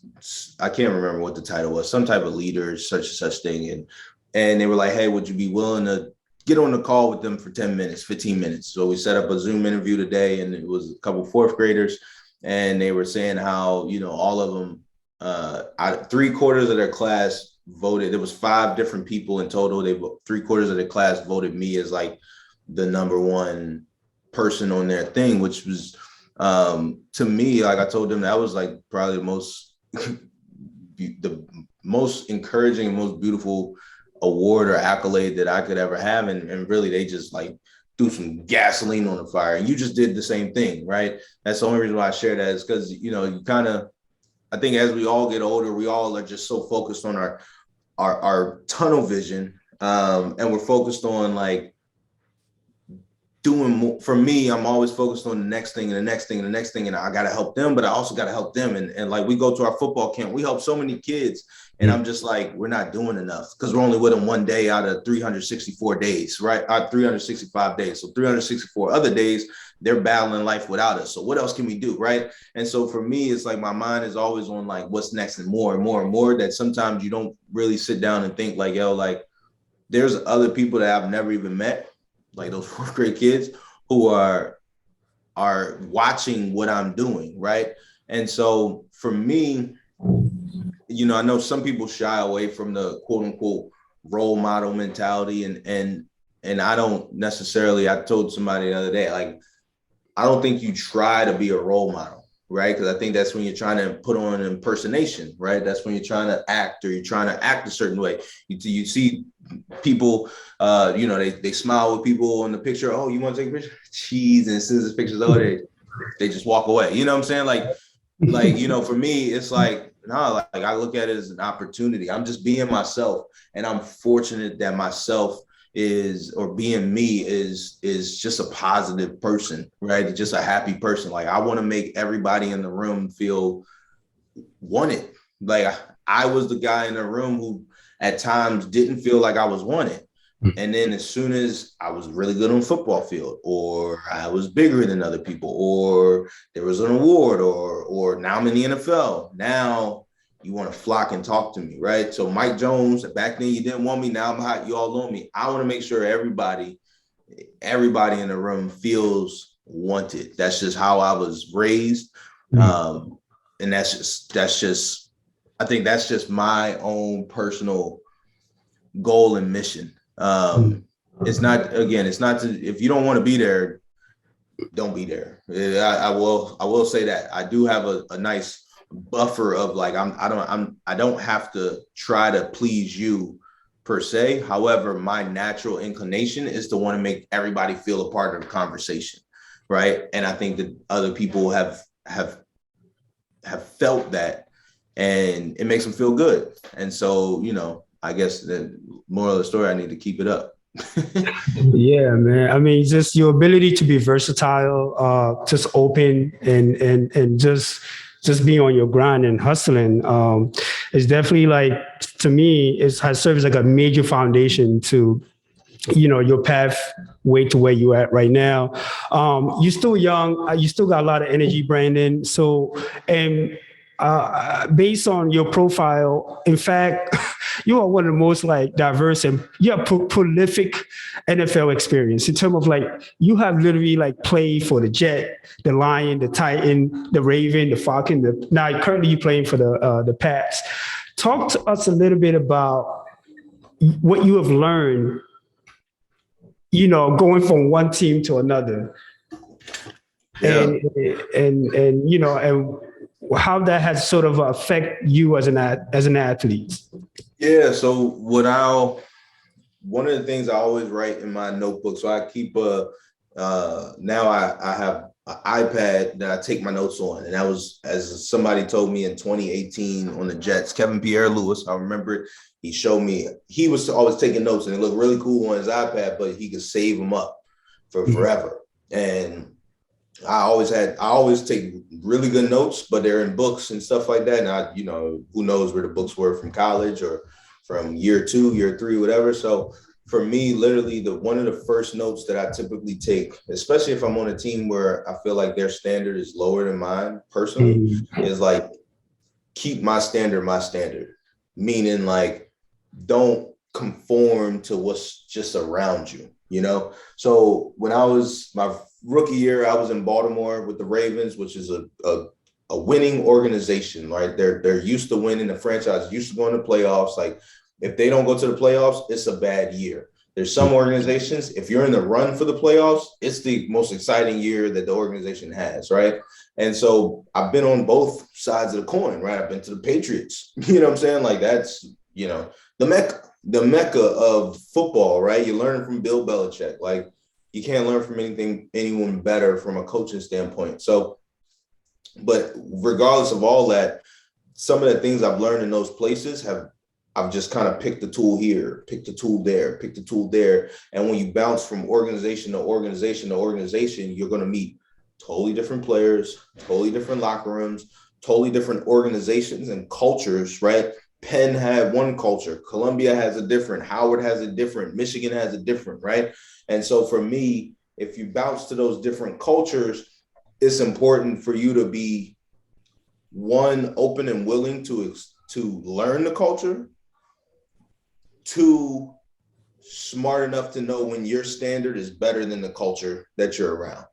I can't remember what the title was, some type of leader, such and such thing. And they were like, hey, would you be willing to get on the call with them for 10 minutes, 15 minutes? So we set up a Zoom interview today, and it was a couple fourth graders, and they were saying how, all of them, 3/4 of their class voted. There was 5 different people in total. 3/4 of the class voted me as like the number one person on their thing, which was, to me, like I told them, that was like probably the most encouraging, most beautiful award or accolade that I could ever have. And really, they just like threw some gasoline on the fire, and you just did the same thing, right? That's the only reason why I share that, is because, you kind of, I think as we all get older, we all are just so focused on our tunnel vision. And we're focused on like doing more. For me, I'm always focused on the next thing and the next thing and the next thing. And I got to help them, but I also got to help them. And like, we go to our football camp, we help so many kids. And I'm just like, we're not doing enough, because we're only with them one day out of 364 days, right? 365 days. So 364 other days, they're battling life without us. So what else can we do, right? And so for me, it's like my mind is always on like what's next and more and more and more, that sometimes you don't really sit down and think like, yo, like there's other people that I've never even met, like those fourth grade kids who are watching what I'm doing, right? And so for me, I know some people shy away from the quote unquote role model mentality. And I don't necessarily, I told somebody the other day, like, I don't think you try to be a role model, right? Because I think that's when you're trying to put on an impersonation, right? That's when you're trying to act, or you're trying to act a certain way. You see people, they smile with people on the picture. Oh, you want to take a picture? Cheese. And as soon as the picture's over, they just walk away. You know what I'm saying? Like, for me, it's like, no, like I look at it as an opportunity. I'm just being myself. And I'm fortunate that myself being me is just a positive person, right? Just a happy person. Like, I want to make everybody in the room feel wanted. Like, I was the guy in the room who at times didn't feel like I was wanted. And then as soon as I was really good on the football field, or I was bigger than other people, or there was an award, or now I'm in the NFL, now you want to flock and talk to me, right? So Mike Jones, back then you didn't want me, now I'm hot, you all know me. I want to make sure everybody in the room feels wanted. That's just how I was raised. And that's just, I think that's just my own personal goal and mission. It's not to, if you don't want to be there, don't be there. I will say that I do have a nice buffer of like, I don't have to try to please you per se. However, my natural inclination is to want to make everybody feel a part of the conversation, right? And I think that other people have felt that, and it makes them feel good. And so, I guess the moral of the story, I need to keep it up. Yeah, man. I mean, just your ability to be versatile, just open and just being on your grind and hustling is definitely, like, to me, has served as like a major foundation to, your pathway to where you're at right now. You're still young. You still got a lot of energy, Brandon. So, and based on your profile, in fact, you are one of the most like diverse and prolific NFL experience in terms of like, you have literally like played for the Jet, the Lion, the Titan, the Raven, the Falcon. Now currently you're playing for the Pats. Talk to us a little bit about what you have learned, going from one team to another. Yeah. and and how that has sort of affect you as an athlete. Yeah. So one of the things I always write in my notebook, so I keep now I have an iPad that I take my notes on. And that was, as somebody told me in 2018 on the Jets, Kevin Pierre-Louis, I remember it. He showed me, he was always taking notes and it looked really cool on his iPad, but he could save them up for forever. And I always take really good notes, but they're in books and stuff like that. And who knows where the books were from college or from year 2, year 3, whatever. So for me, literally one of the first notes that I typically take, especially if I'm on a team where I feel like their standard is lower than mine personally, is like, keep my standard, meaning like, don't conform to what's just around you, So when I was my rookie year, I was in Baltimore with the Ravens, which is a winning organization, right? They're used to winning. The franchise used to going to playoffs. Like, if they don't go to the playoffs, it's a bad year. There's some organizations, if you're in the run for the playoffs, it's the most exciting year that the organization has, right? And so I've been on both sides of the coin, right? I've been to the Patriots, you know what I'm saying? Like, that's, the mecca of football, right? You learn from Bill Belichick. Like, you can't learn from anyone better from a coaching standpoint. So, but regardless of all that, some of the things I've learned in those places I've just kind of picked the tool here, picked the tool there, picked the tool there. And when you bounce from organization to organization to organization, you're going to meet totally different players, totally different locker rooms, totally different organizations and cultures, right? Penn had one culture, Columbia has a different, Howard has a different, Michigan has a different, right? And so for me, if you bounce to those different cultures, it's important for you to be, one, open and willing to learn the culture, 2, smart enough to know when your standard is better than the culture that you're around,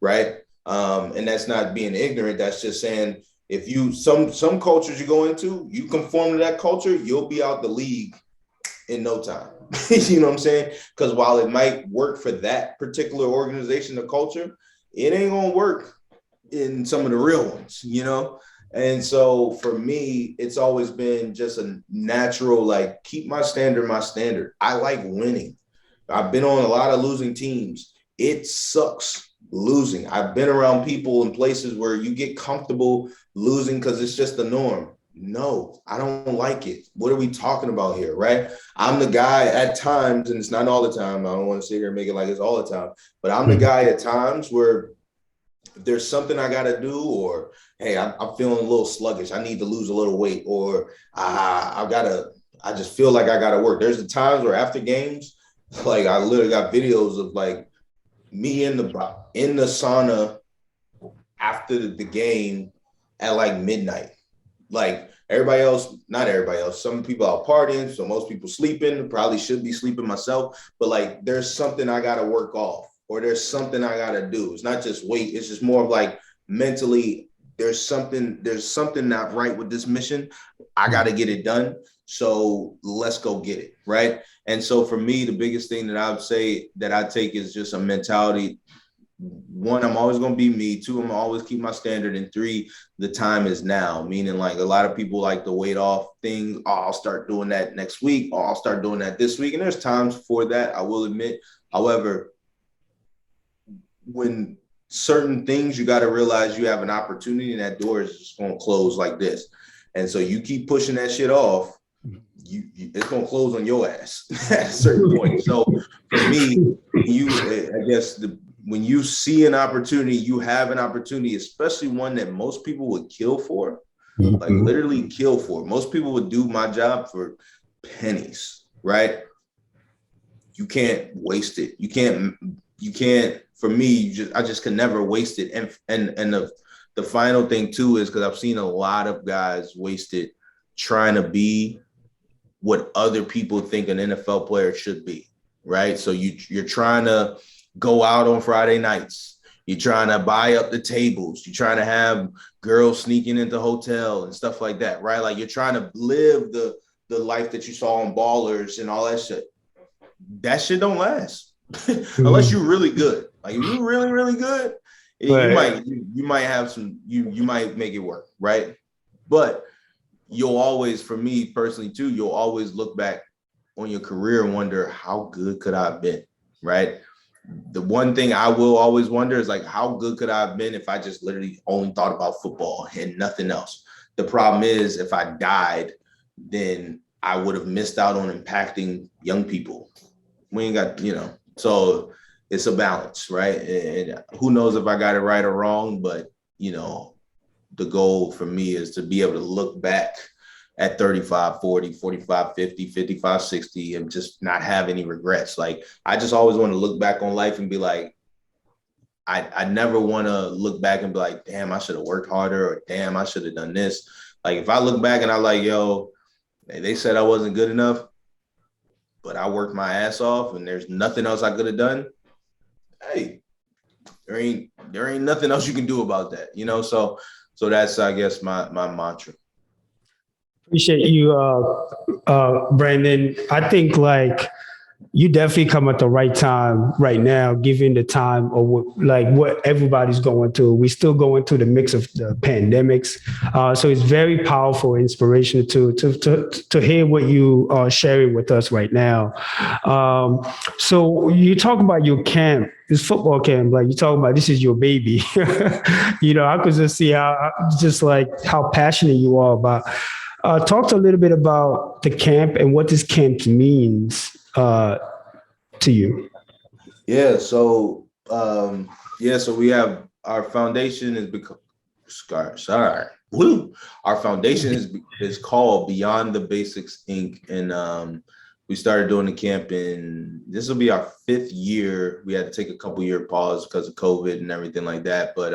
right? And that's not being ignorant. That's just saying, if you, some cultures you go into, you conform to that culture, you'll be out the league in no time. You know what I'm saying? Because while it might work for that particular organization or culture, it ain't gonna work in some of the real ones, And so for me, it's always been just a natural, like, keep my standard. I like winning. I've been on a lot of losing teams. It sucks losing. I've been around people in places where you get comfortable losing because it's just the norm. No, I don't like it. What are we talking about here, right? I'm the guy at times, and it's not all the time. I don't want to sit here and make it like it's all the time, but I'm the guy at times where if there's something I got to do, or, hey, I'm feeling a little sluggish, I need to lose a little weight, or I just feel like I got to work. There's the times where after games, like, I literally got videos of like me in the sauna after the game at like midnight. Like, everybody else, not everybody else, some people out partying, so most people sleeping, probably should be sleeping myself, but like, there's something I got to work off, or there's something I got to do. It's not just weight. It's just more of like, mentally, there's something not right with this mission. I got to get it done. So let's go get it. Right. And so for me, the biggest thing that I would say that I take is just a mentality. 1, I'm always going to be me. 2, I'm going to always keep my standard. And 3, the time is now, meaning, like, a lot of people like to wait off things. Oh, I'll start doing that next week. Or I'll start doing that this week. And there's times for that, I will admit. However, when certain things, you got to realize you have an opportunity and that door is just going to close like this. And so you keep pushing that shit off, it's going to close on your ass at a certain point. So for me, when you see an opportunity, you have an opportunity, especially one that most people would kill for, like literally kill for. Most people would do my job for pennies, right? You can't waste it. You can't, for me, I just could never waste it. And the final thing too is, because I've seen a lot of guys waste it trying to be what other people think an NFL player should be, right? So you're trying to go out on Friday nights. You're trying to buy up the tables. You're trying to have girls sneaking into hotel and stuff like that, right? Like, you're trying to live the life that you saw on Ballers and all that shit. That shit don't last unless you're really good. Like, if you're really, really good, Right. You might have some, you might make it work, right? But you'll always, for me personally too, you'll always look back on your career and wonder, how good could I have been, right? The one thing I will always wonder is like, how good could I have been if I just literally only thought about football and nothing else? The problem is, if I died, then I would have missed out on impacting young people. We ain't got, so it's a balance, right? And who knows if I got it right or wrong, but, the goal for me is to be able to look back at 35, 40, 45, 50, 55, 60, and just not have any regrets. Like, I just always want to look back on life and be like, I never want to look back and be like, damn, I should have worked harder, or damn, I should have done this. Like, if I look back and I'm like, yo, they said I wasn't good enough, but I worked my ass off and there's nothing else I could have done. Hey, there ain't nothing else you can do about that, So that's, I guess, my mantra. Appreciate you, Brandon. I think like you definitely come at the right time right now, given the time of what everybody's going through. We're still going through the mix of the pandemics, so it's very powerful, inspirational to hear what you are sharing with us right now. So you talk about your camp, this football camp, like you talk about this is your baby. I could just see how passionate you are about. Talk a little bit about the camp and what this camp means to you. Yeah. So we have our foundation is our foundation is called Beyond the Basics Inc. And we started doing the camp this will be our 5th year. We had to take a couple year pause because of COVID and everything like that. But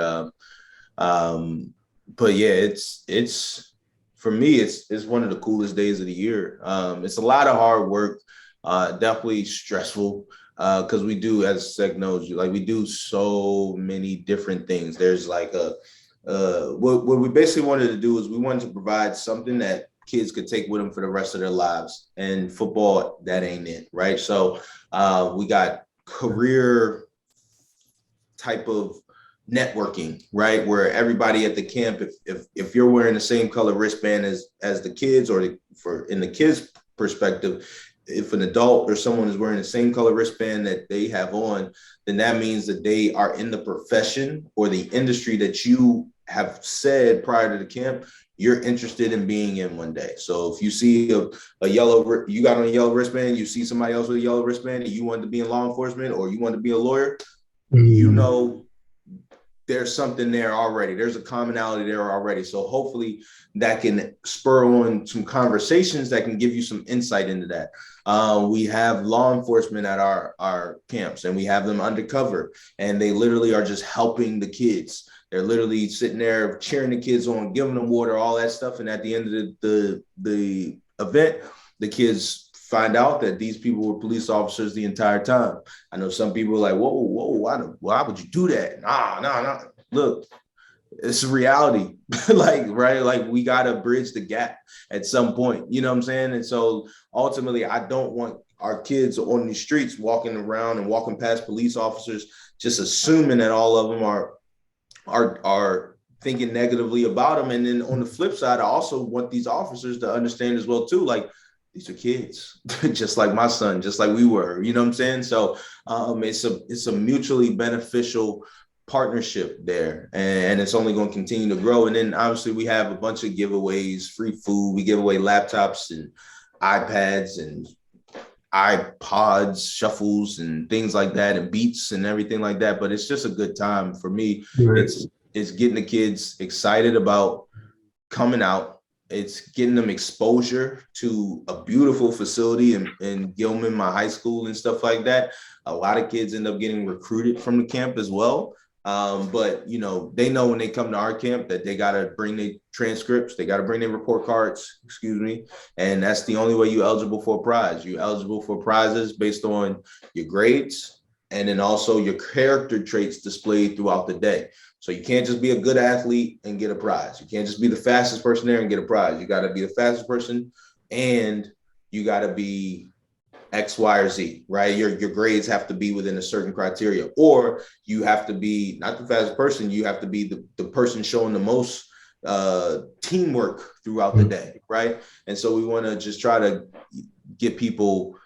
yeah, it's for me, it's one of the coolest days of the year. It's a lot of hard work, definitely stressful, because we do, as Sec knows, like we do so many different things. There's like what we basically wanted to do is we wanted to provide something that kids could take with them for the rest of their lives. And football, that ain't it, right? So we got career type of networking, right? Where everybody at the camp, if you're wearing the same color wristband as the kids, or in the kids' perspective, if an adult or someone is wearing the same color wristband that they have on, then that means that they are in the profession or the industry that you have said prior to the camp you're interested in being in one day. So if you see a yellow, you got on a yellow wristband, you see somebody else with a yellow wristband, and you want to be in law enforcement or you want to be a lawyer, there's something there already. There's a commonality there already. So hopefully that can spur on some conversations that can give you some insight into that. We have law enforcement at our camps, and we have them undercover, and they literally are just helping the kids. They're literally sitting there cheering the kids on, giving them water, all that stuff. And at the end of the event, the kids find out that these people were police officers the entire time. I know some people are like, whoa, why would you do that? Nah. Look, it's a reality. Right? Like, we got to bridge the gap at some point. You know what I'm saying? And so ultimately, I don't want our kids on the streets walking around and walking past police officers, just assuming that all of them are thinking negatively about them. And then on the flip side, I also want these officers to understand as well, too, like, these are kids, just like my son, just like we were, you know what I'm saying? So it's a mutually beneficial partnership there, and it's only going to continue to grow. And then obviously we have a bunch of giveaways, free food. We give away laptops and iPads and iPods, shuffles and things like that, and beats and everything like that. But it's just a good time for me. Right. It's getting the kids excited about coming out. It's getting them exposure to a beautiful facility in Gilman, my high school, and stuff like that. A lot of kids end up getting recruited from the camp as well. But, they know when they come to our camp that they got to bring their transcripts, they got to bring their report cards, and that's the only way you're eligible for a prize. You're eligible for prizes based on your grades and then also your character traits displayed throughout the day. So you can't just be a good athlete and get a prize. You can't just be the fastest person there and get a prize. You got to be the fastest person, and you got to be X, Y, or Z, right? Your grades have to be within a certain criteria, or you have to be not the fastest person, you have to be the person showing the most teamwork throughout the day, right? And so we want to just try to get people,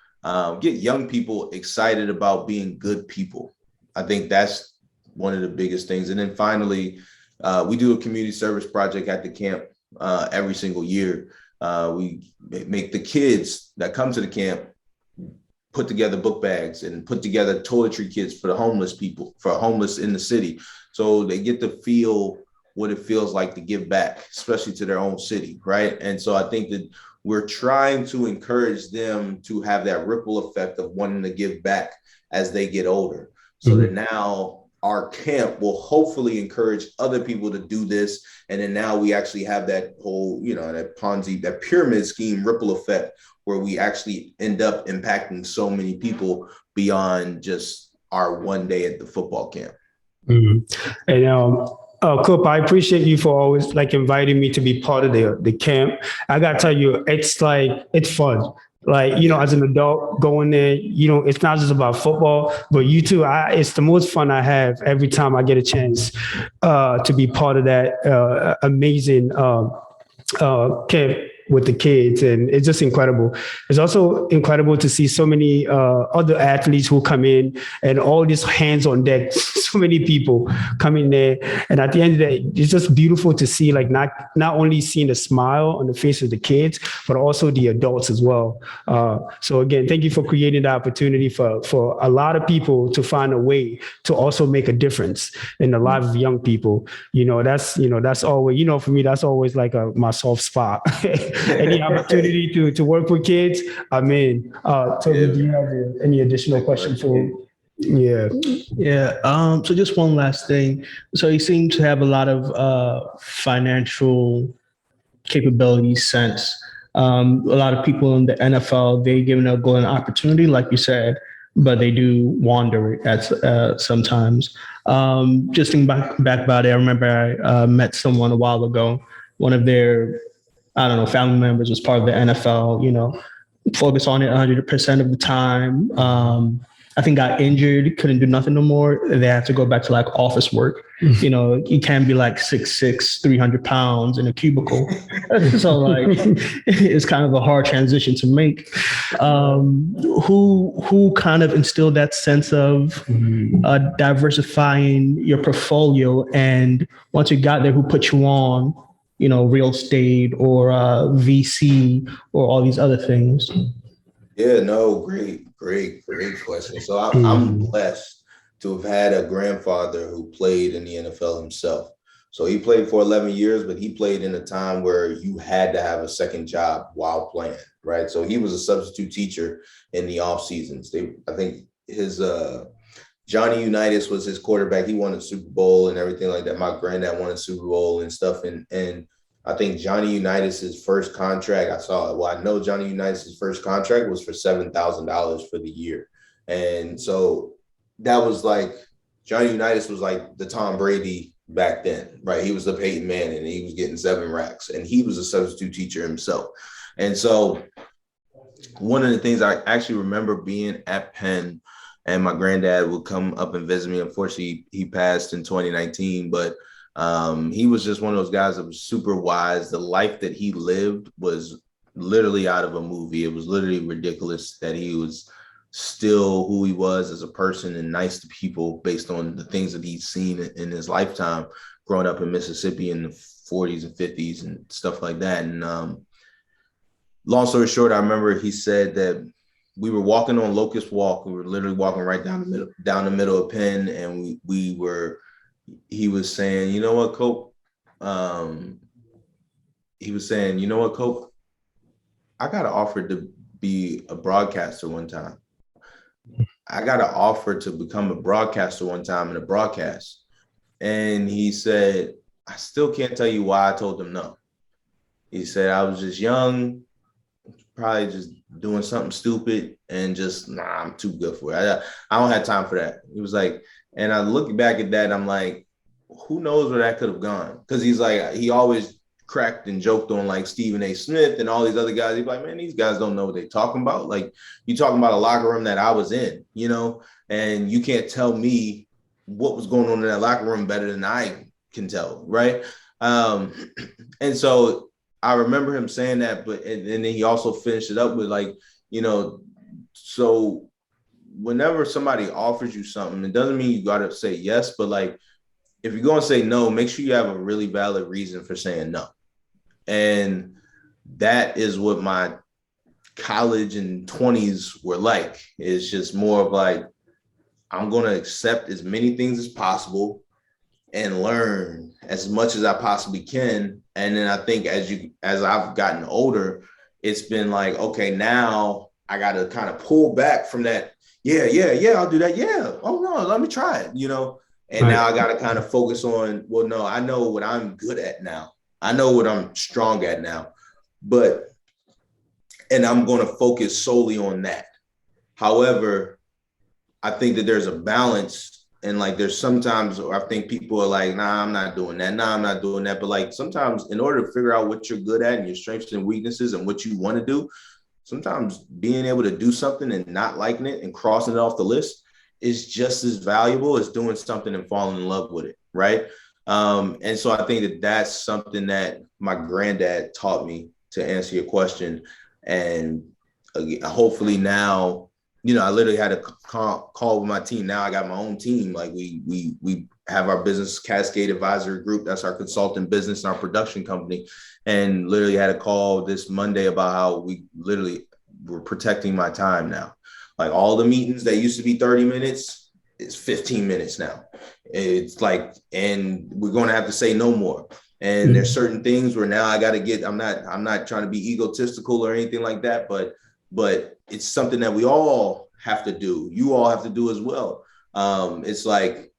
get young people excited about being good people. I think that's one of the biggest things. And then finally, we do a community service project at the camp every single year. We make the kids that come to the camp put together book bags and put together toiletry kits for the homeless people, for homeless in the city. So they get to feel what it feels like to give back, especially to their own city, right? And so I think that we're trying to encourage them to have that ripple effect of wanting to give back as they get older. So that now our camp will hopefully encourage other people to do this. And then now we actually have that whole, that Ponzi, that pyramid scheme ripple effect, where we actually end up impacting so many people beyond just our one day at the football camp. Mm-hmm. And Coop, I appreciate you for always inviting me to be part of the camp. I gotta tell you, it's fun. As an adult going there, it's not just about football, but you too. It's the most fun I have every time I get a chance to be part of that amazing camp with the kids, and it's just incredible. It's also incredible to see so many other athletes who come in and all this hands on deck, so many people come in there. And at the end of the day, it's just beautiful to see, not only seeing the smile on the face of the kids, but also the adults as well. So again, thank you for creating the opportunity for a lot of people to find a way to also make a difference in the lives of young people. That's always, for me, that's always my soft spot. Any opportunity to work with kids, I'm in. Toby, do you have any additional questions for? Yeah. So just one last thing. So you seem to have a lot of financial capability sense. A lot of people in the NFL, they given a golden opportunity, like you said, but they do wander at sometimes. Just thinking back about it, I remember I met someone a while ago. One of their family members was part of the NFL, focus on it 100% of the time. I think got injured, couldn't do nothing no more. They had to go back to office work. You can't be 6'6", 300 pounds in a cubicle. So it's kind of a hard transition to make. Who kind of instilled that sense of diversifying your portfolio? And once you got there, who put you on real estate or VC or all these other things? Yeah, no, great question. So I'm blessed to have had a grandfather who played in the NFL himself. So he played for 11 years, but he played in a time where you had to have a second job while playing, right? So he was a substitute teacher in the off seasons. I think his Johnny Unitas was his quarterback. He won a Super Bowl and everything like that. My granddad won a Super Bowl and stuff. And I think Johnny Unitas' first contract, I know Johnny Unitas' first contract was for $7,000 for the year. And so that was Johnny Unitas was the Tom Brady back then, right? He was the Peyton Manning and he was getting 7 racks and he was a substitute teacher himself. And so one of the things I actually remember being at Penn, and my granddad would come up and visit me. Unfortunately, he passed in 2019, but he was just one of those guys that was super wise. The life that he lived was literally out of a movie. It was literally ridiculous that he was still who he was as a person and nice to people based on the things that he's seen in his lifetime growing up in Mississippi in the 40s and 50s and stuff like that. And long story short, I remember he said that we were walking on Locust Walk. We were literally walking right down the middle of Penn, and he was saying, you know what, Cope? He was saying, you know what, Cope? I got an offer to be a broadcaster one time. I got an offer to become a broadcaster one time in a broadcast. And he said, I still can't tell you why I told him no. He said, I was just young, probably just doing something stupid and just, I'm too good for it. I don't have time for that. He was like, and I look back at that and I'm like, who knows where that could have gone? Because he's like, he always cracked and joked on like Stephen A. Smith and all these other guys. He'd be like, man, these guys don't know what they're talking about. Like, you talking about a locker room that I was in, and you can't tell me what was going on in that locker room better than I can tell, right? And so I remember him saying that, and then he also finished it up with like, so whenever somebody offers you something, it doesn't mean you got to say yes, but like, if you're going to say no, make sure you have a really valid reason for saying no. And that is what my college and 20s were like. It's just more of like, I'm going to accept as many things as possible and learn as much as I possibly can. And then I think as I've gotten older, it's been like, okay, now I got to kind of pull back from that. Yeah, I'll do that. Yeah. Oh no, let me try it, And Right. now I got to kind of focus on, well, no, I know what I'm good at now. I know what I'm strong at now, and I'm going to focus solely on that. However, I think that there's a balance, and like there's sometimes I think people are like, nah, I'm not doing that. Nah, I'm not doing that. But like sometimes in order to figure out what you're good at and your strengths and weaknesses and what you want to do, sometimes being able to do something and not liking it and crossing it off the list is just as valuable as doing something and falling in love with it, right? And so I think that that's something that my granddad taught me, to answer your question. And hopefully now, I literally had a call with my team. Now I got my own team. Like we have our business, Cascade Advisory Group. That's our consulting business and our production company. And literally had a call this Monday about how we literally were protecting my time now. Like all the meetings that used to be 30 minutes, it's 15 minutes now. It's like, and we're going to have to say no more. And there's certain things where now I got to get, I'm not trying to be egotistical or anything like that, but it's something that we all have to do. You all have to do as well. It's like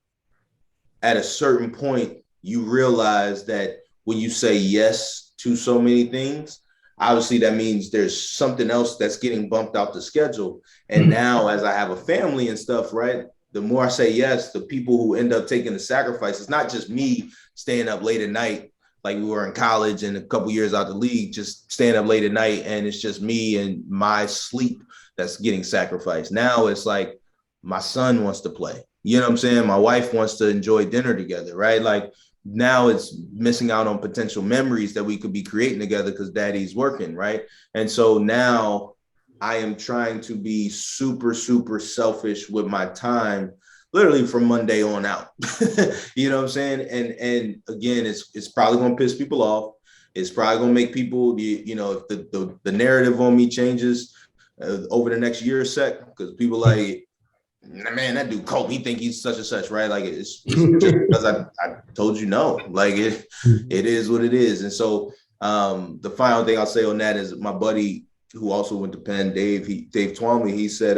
at a certain point, you realize that when you say yes to so many things, obviously that means there's something else that's getting bumped out the schedule. And now as I have a family and stuff, right, the more I say yes, the people who end up taking the sacrifice, it's not just me staying up late at night like we were in college and a couple years out the league, just staying up late at night, and it's just me and my sleep that's getting sacrificed. Now it's like my son wants to play. You know what I'm saying? My wife wants to enjoy dinner together, right? Like now it's missing out on potential memories that we could be creating together because daddy's working, right? And so now I am trying to be super, super selfish with my time, literally from Monday on out. You know what I'm saying? And again, it's probably going to piss people off. It's probably going to make people, if the narrative on me changes over the next year or sec, because people like, man, that dude Cope, he think he's such and such, right? Like it's just because I told you no. Like it is what it is. And so the final thing I'll say on that is my buddy who also went to Penn, Dave Twomley, he said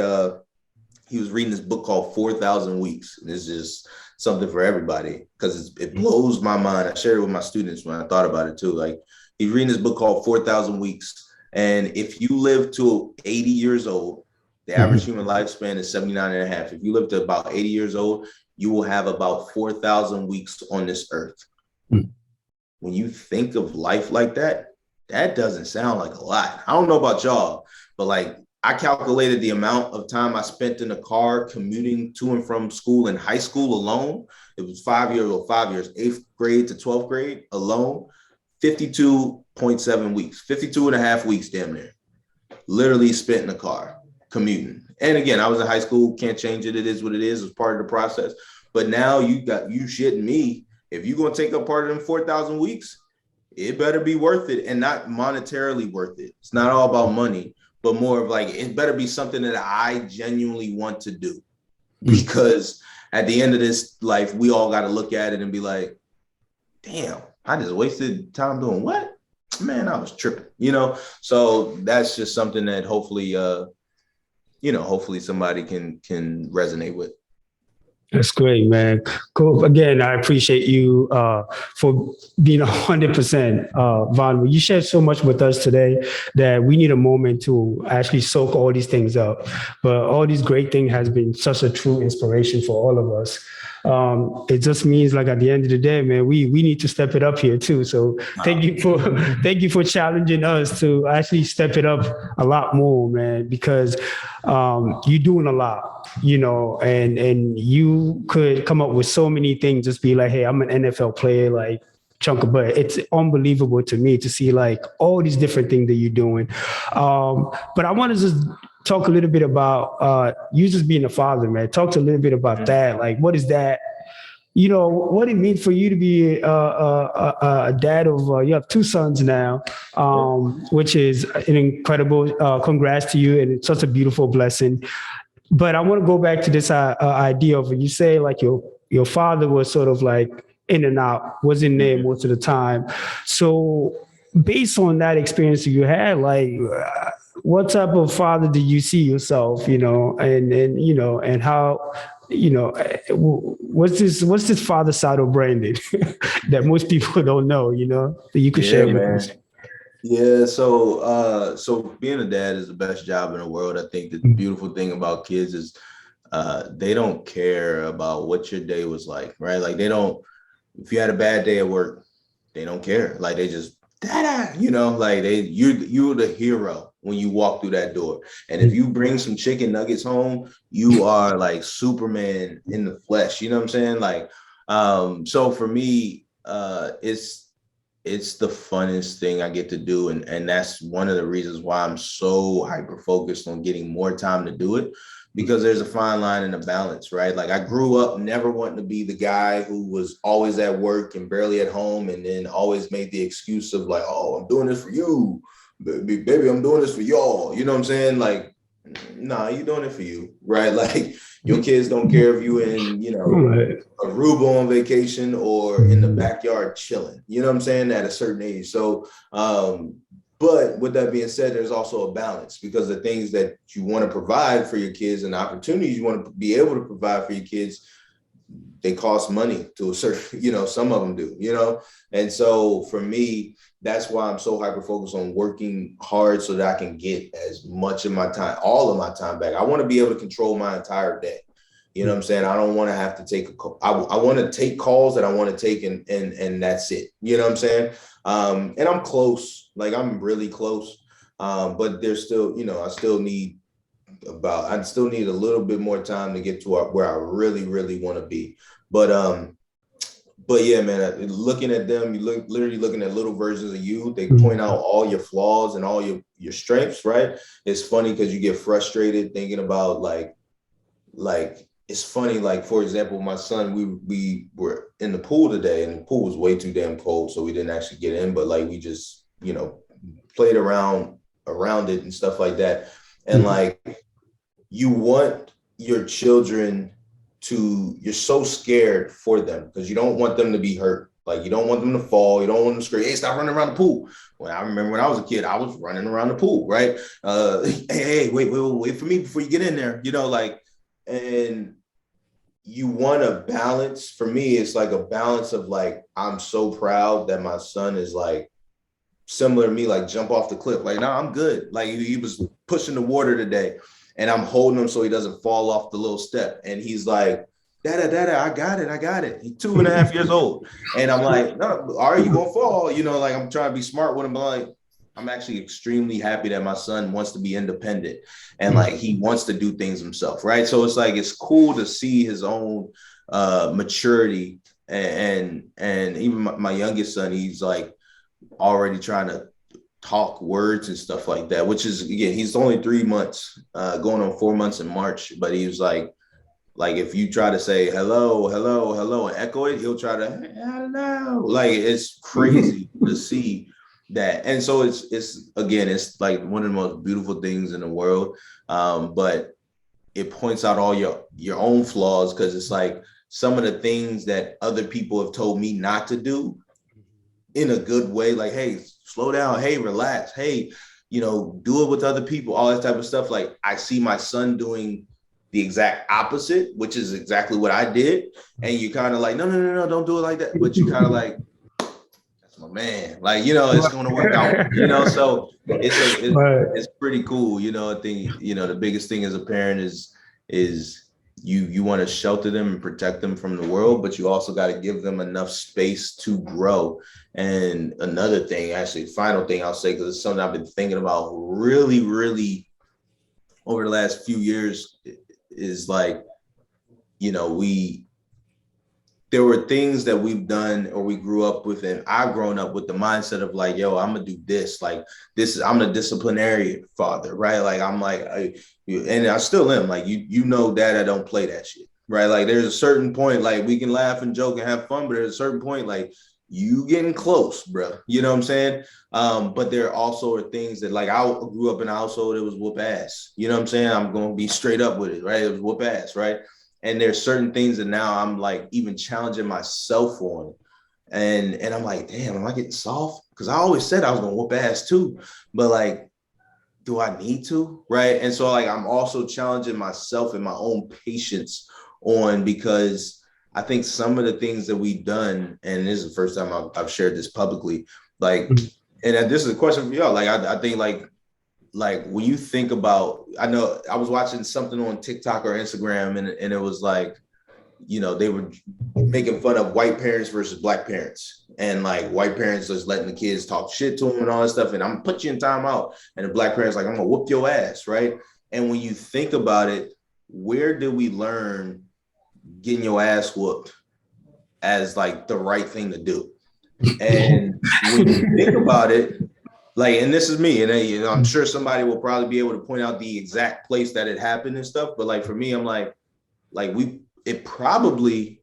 he was reading this book called 4,000 Weeks. And it's just something for everybody because it blows my mind. I shared it with my students when I thought about it too. Like he's reading this book called 4,000 Weeks. And if you live to 80 years old, the average human lifespan is 79 and a half. If you live to about 80 years old, you will have about 4,000 weeks on this earth. When you think of life like that, that doesn't sound like a lot. I don't know about y'all, but like I calculated the amount of time I spent in a car commuting to and from school in high school alone. It was 5 years, 8th grade to 12th grade alone, 52.7 weeks, 52 and a half weeks, damn near, literally spent in a car commuting. And again, I was in high school, can't change it. It is what it is. It's part of the process. But now you shitting me. If you're going to take up part of them 4,000 weeks, it better be worth it, and not monetarily worth it. It's not all about money, but more of like, it better be something that I genuinely want to do. Because at the end of this life, we all got to look at it and be like, damn, I just wasted time doing what? Man, I was tripping, So that's just something that hopefully, hopefully somebody can resonate with. That's great, man. Cool. Again, I appreciate you for being 100% vulnerable. You shared so much with us today that we need a moment to actually soak all these things up. But all these great things has been such a true inspiration for all of us. It just means like at the end of the day, man, we need to step it up here too. So thank you for challenging us to actually step it up a lot more, man, because you're doing a lot, and you could come up with so many things, just be like, hey, I'm an NFL player, like chunk of butt. It's unbelievable to me to see like all these different things that you're doing. But I want to just talk a little bit about you just being a father, man. Talk to a little bit about that. Like, what is that? What it means for you to be a dad of, you have two sons now, which is an incredible, congrats to you. And it's such a beautiful blessing. But I want to go back to this idea of when you say like your father was sort of like in and out, wasn't there most of the time. So based on that experience that you had, like, what type of father do you see yourself, and how, what's this father side of Brandon that most people don't know, that you could share with us? Yeah, so being a dad is the best job in the world. I think the beautiful thing about kids is they don't care about what your day was like, right? Like if you had a bad day at work, they don't care. Like they just like you're the hero when you walk through that door. And if you bring some chicken nuggets home, you are like Superman in the flesh. You know what I'm saying? Like, so for me, it's the funnest thing I get to do. And that's one of the reasons why I'm so hyper focused on getting more time to do it, because there's a fine line and a balance, right? Like I grew up never wanting to be the guy who was always at work and barely at home, and then always made the excuse of like, oh, I'm doing this for you, baby, I'm doing this for y'all. You know what I'm saying? Like, nah, you're doing it for you, right? Like your kids don't care if you in, Aruba on vacation or in the backyard chilling, you know what I'm saying, at a certain age. So, but with that being said, there's also a balance, because the things that you want to provide for your kids and the opportunities you want to be able to provide for your kids, they cost money to a certain, some of them do, And so for me, that's why I'm so hyper focused on working hard so that I can get as much of my time, all of my time back. I want to be able to control my entire day. You know what I'm saying? I don't want to have to take a call. I want to take calls that I want to take and that's it. You know what I'm saying? And I'm close, like I'm really close. But there's still, I still need a little bit more time to get to where I really, really want to be. But yeah, man, looking at them, literally looking at little versions of you. They point out all your flaws and all your strengths, right? It's funny because you get frustrated thinking about like it's funny, like, for example, my son, we were in the pool today and the pool was way too damn cold, so we didn't actually get in, but like we just, played around it and stuff like that. And like, you want your children you're so scared for them because you don't want them to be hurt. Like, you don't want them to fall. You don't want them to scream, hey, stop running around the pool. Well, I remember when I was a kid, I was running around the pool, right? Hey, wait for me before you get in there, and you want a balance. For me, it's like a balance of like, I'm so proud that my son is like similar to me, like jump off the cliff. Like, nah, I'm good. Like he was pushing the water today and I'm holding him so he doesn't fall off the little step. And he's like, Dada, I got it. He's 2.5 years old. And I'm like, no, are you gonna fall? Like I'm trying to be smart with him, but like, I'm actually extremely happy that my son wants to be independent and like he wants to do things himself, right? So it's like, it's cool to see his own maturity. And even my youngest son, he's like already trying to talk words and stuff like that, which is, again, he's only 3 months, going on 4 months in March, but he was like if you try to say hello and echo it, he'll try to, hello. Like, it's crazy to see that. And so it's again, it's like one of the most beautiful things in the world. But it points out all your own flaws, because it's like some of the things that other people have told me not to do in a good way, like, hey, slow down, hey, relax, hey, do it with other people, all that type of stuff. Like, I see my son doing the exact opposite, which is exactly what I did. And you kind of like, no, don't do it like that. But you kind of like, that's my man. Like, it's going to work out, so it's pretty cool. I think, the biggest thing as a parent is, you want to shelter them and protect them from the world, but you also got to give them enough space to grow. And another thing, actually, final thing I'll say, because it's something I've been thinking about really, really over the last few years, is like, you know, there were things that we've done or we grew up with, and I've grown up with the mindset of like, yo, I'm gonna do this. Like I'm the disciplinary father, right? Like I'm like, and I still am. Like you know, Dad, I don't play that shit, right? Like there's a certain point, like we can laugh and joke and have fun, but there's a certain point, like you getting close, bro. You know what I'm saying? But there also are things that, like, I grew up in a household, it was whoop ass. You know what I'm saying? I'm gonna be straight up with it, right? It was whoop ass, right? And there's certain things that now I'm like even challenging myself on. And I'm like, damn, am I getting soft? Because I always said I was gonna whoop ass too. But like, do I need to? Right. And so like I'm also challenging myself and my own patience on, because I think some of the things that we've done, and this is the first time I've shared this publicly, like, and this is a question for y'all. Like, I think like when you think about, I know I was watching something on TikTok or Instagram, and it was like, you know, they were making fun of white parents versus black parents, and like white parents just letting the kids talk shit to them and all that stuff. And I'm gonna put you in timeout. And the black parents like, I'm gonna whoop your ass, right? And when you think about it, where did we learn getting your ass whooped as like the right thing to do? And when you think about it, like, and this is me, and you know, I'm sure somebody will probably be able to point out the exact place that it happened and stuff. But like for me, I'm like it probably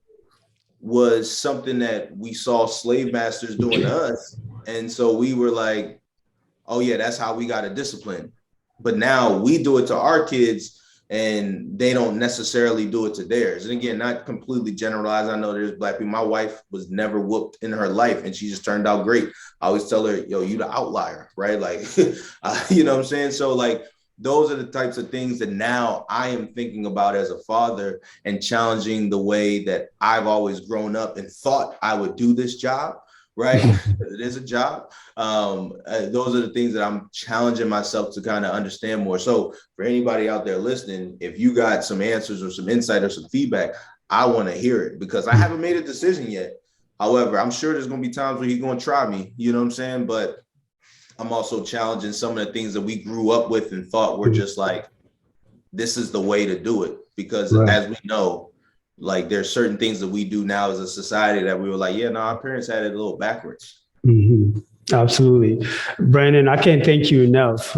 was something that we saw slave masters doing to us, and so we were like, oh yeah, that's how we got to discipline. But now we do it to our kids, and they don't necessarily do it to theirs. And again, not completely generalized. I know there's black people. My wife was never whooped in her life, and she just turned out great. I always tell her, yo, you the outlier, right? Like, you know what I'm saying? So like, those are the types of things that now I am thinking about as a father, and challenging the way that I've always grown up and thought I would do this job, right? It is a job. Those are the things that I'm challenging myself to kind of understand more. So for anybody out there listening, if you got some answers or some insight or some feedback, I want to hear it, because I haven't made a decision yet. However, I'm sure there's going to be times where he's going to try me, you know what I'm saying? But I'm also challenging some of the things that we grew up with and thought were just like, this is the way to do it. Because as we know, like there's certain things that we do now as a society that we were like, yeah, no, our parents had it a little backwards. Mm-hmm. Absolutely. Brandon, I can't thank you enough,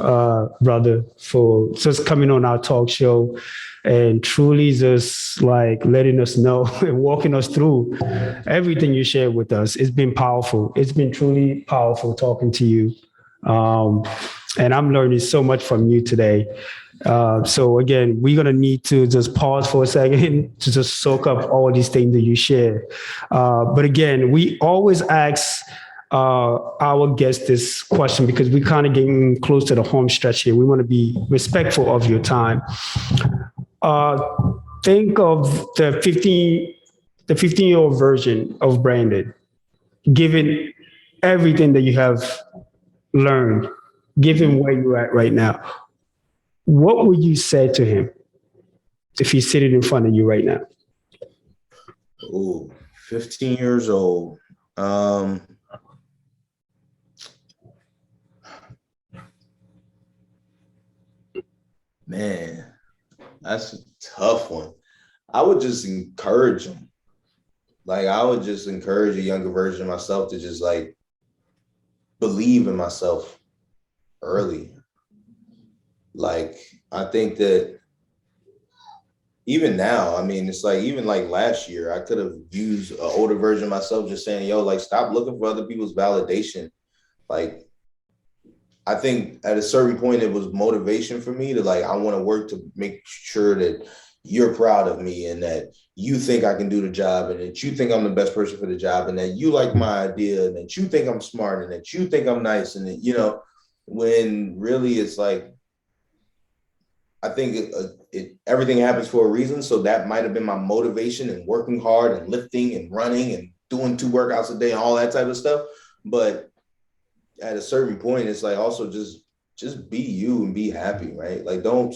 brother, for just coming on our talk show and truly just like letting us know and walking us through everything you shared with us. It's been powerful. It's been truly powerful talking to you. And I'm learning so much from you today. So again, we're going to need to just pause for a second to just soak up all these things that you share. But again, we always ask our guests this question because we're kind of getting close to the home stretch here. We want to be respectful of your time. Think of the 15-year-old version of Brandon, given everything that you have learned, given where you're at right now. What would you say to him if he's sitting in front of you right now? Oh, 15 years old. Man, that's a tough one. I would just encourage him. Like, I would just encourage a younger version of myself to just like believe in myself early. Like, I think that even now, I mean, it's like, even like last year, I could have used an older version of myself just saying, yo, like, stop looking for other people's validation. Like, I think at a certain point, it was motivation for me to like, I want to work to make sure that you're proud of me and that you think I can do the job and that you think I'm the best person for the job and that you like my idea and that you think I'm smart and that you think I'm nice. And that, you know, when really it's like, I think everything happens for a reason. So that might have been my motivation and working hard and lifting and running and doing 2 workouts a day and all that type of stuff. But at a certain point, it's like also just just be you and be happy, right? Like don't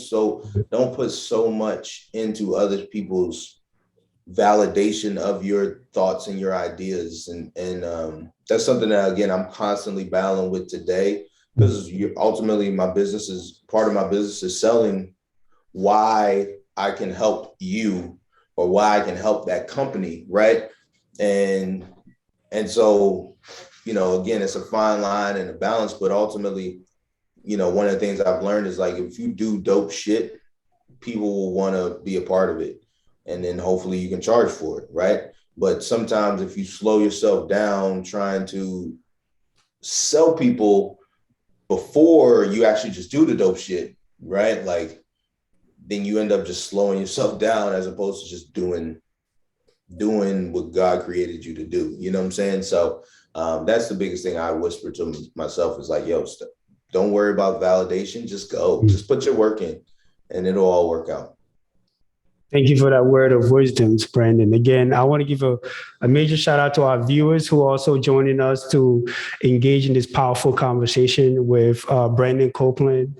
put so much into other people's validation of your thoughts and your ideas. And that's something that, again, I'm constantly battling with today, because ultimately part of my business is selling why I can help you or why I can help that company, right? And so, again, it's a fine line and a balance, but ultimately, one of the things I've learned is, like, if you do dope shit, people will want to be a part of it. And then hopefully you can charge for it, right? But sometimes if you slow yourself down trying to sell people before you actually just do the dope shit, right? Like, then you end up just slowing yourself down as opposed to just doing what God created you to do. You know what I'm saying? So that's the biggest thing I whisper to myself is like, yo, don't worry about validation. Just go, just put your work in and it'll all work out. Thank you for that word of wisdom, Brandon. Again, I want to give a major shout out to our viewers who are also joining us to engage in this powerful conversation with Brandon Copeland.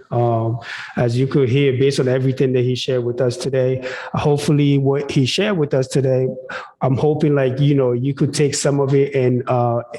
As you could hear, based on everything that he shared with us today, hopefully what he shared with us today, I'm hoping you could take some of it and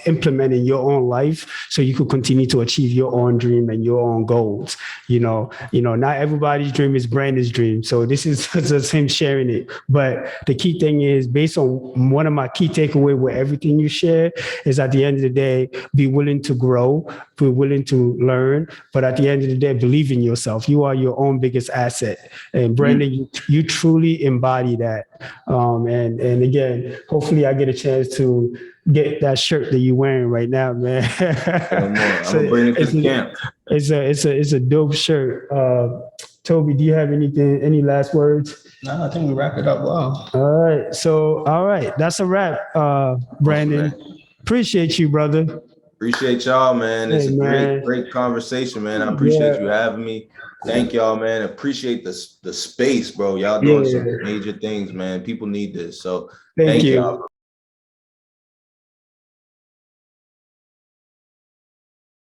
implement in your own life so you could continue to achieve your own dream and your own goals. Not everybody's dream is Brandon's dream. So this is just him sharing it. But the key thing is, based on one of my key takeaways with everything you share, is at the end of the day, be willing to grow, be willing to learn. But at the end of the day, believe in yourself. You are your own biggest asset. And Brandon, you truly embody that. And again, hopefully I get a chance to get that shirt that you're wearing right now, man. I'm gonna bring it to camp. It's a dope shirt. Toby, do you have any last words? No, I think we wrapped it up well. All right. That's a wrap, Brandon. Awesome, appreciate you, brother. Appreciate y'all, man. It's a great conversation, man. I appreciate you having me. Thank y'all, man. Appreciate the space, bro. Y'all doing some major things, man. People need this. So thank y'all.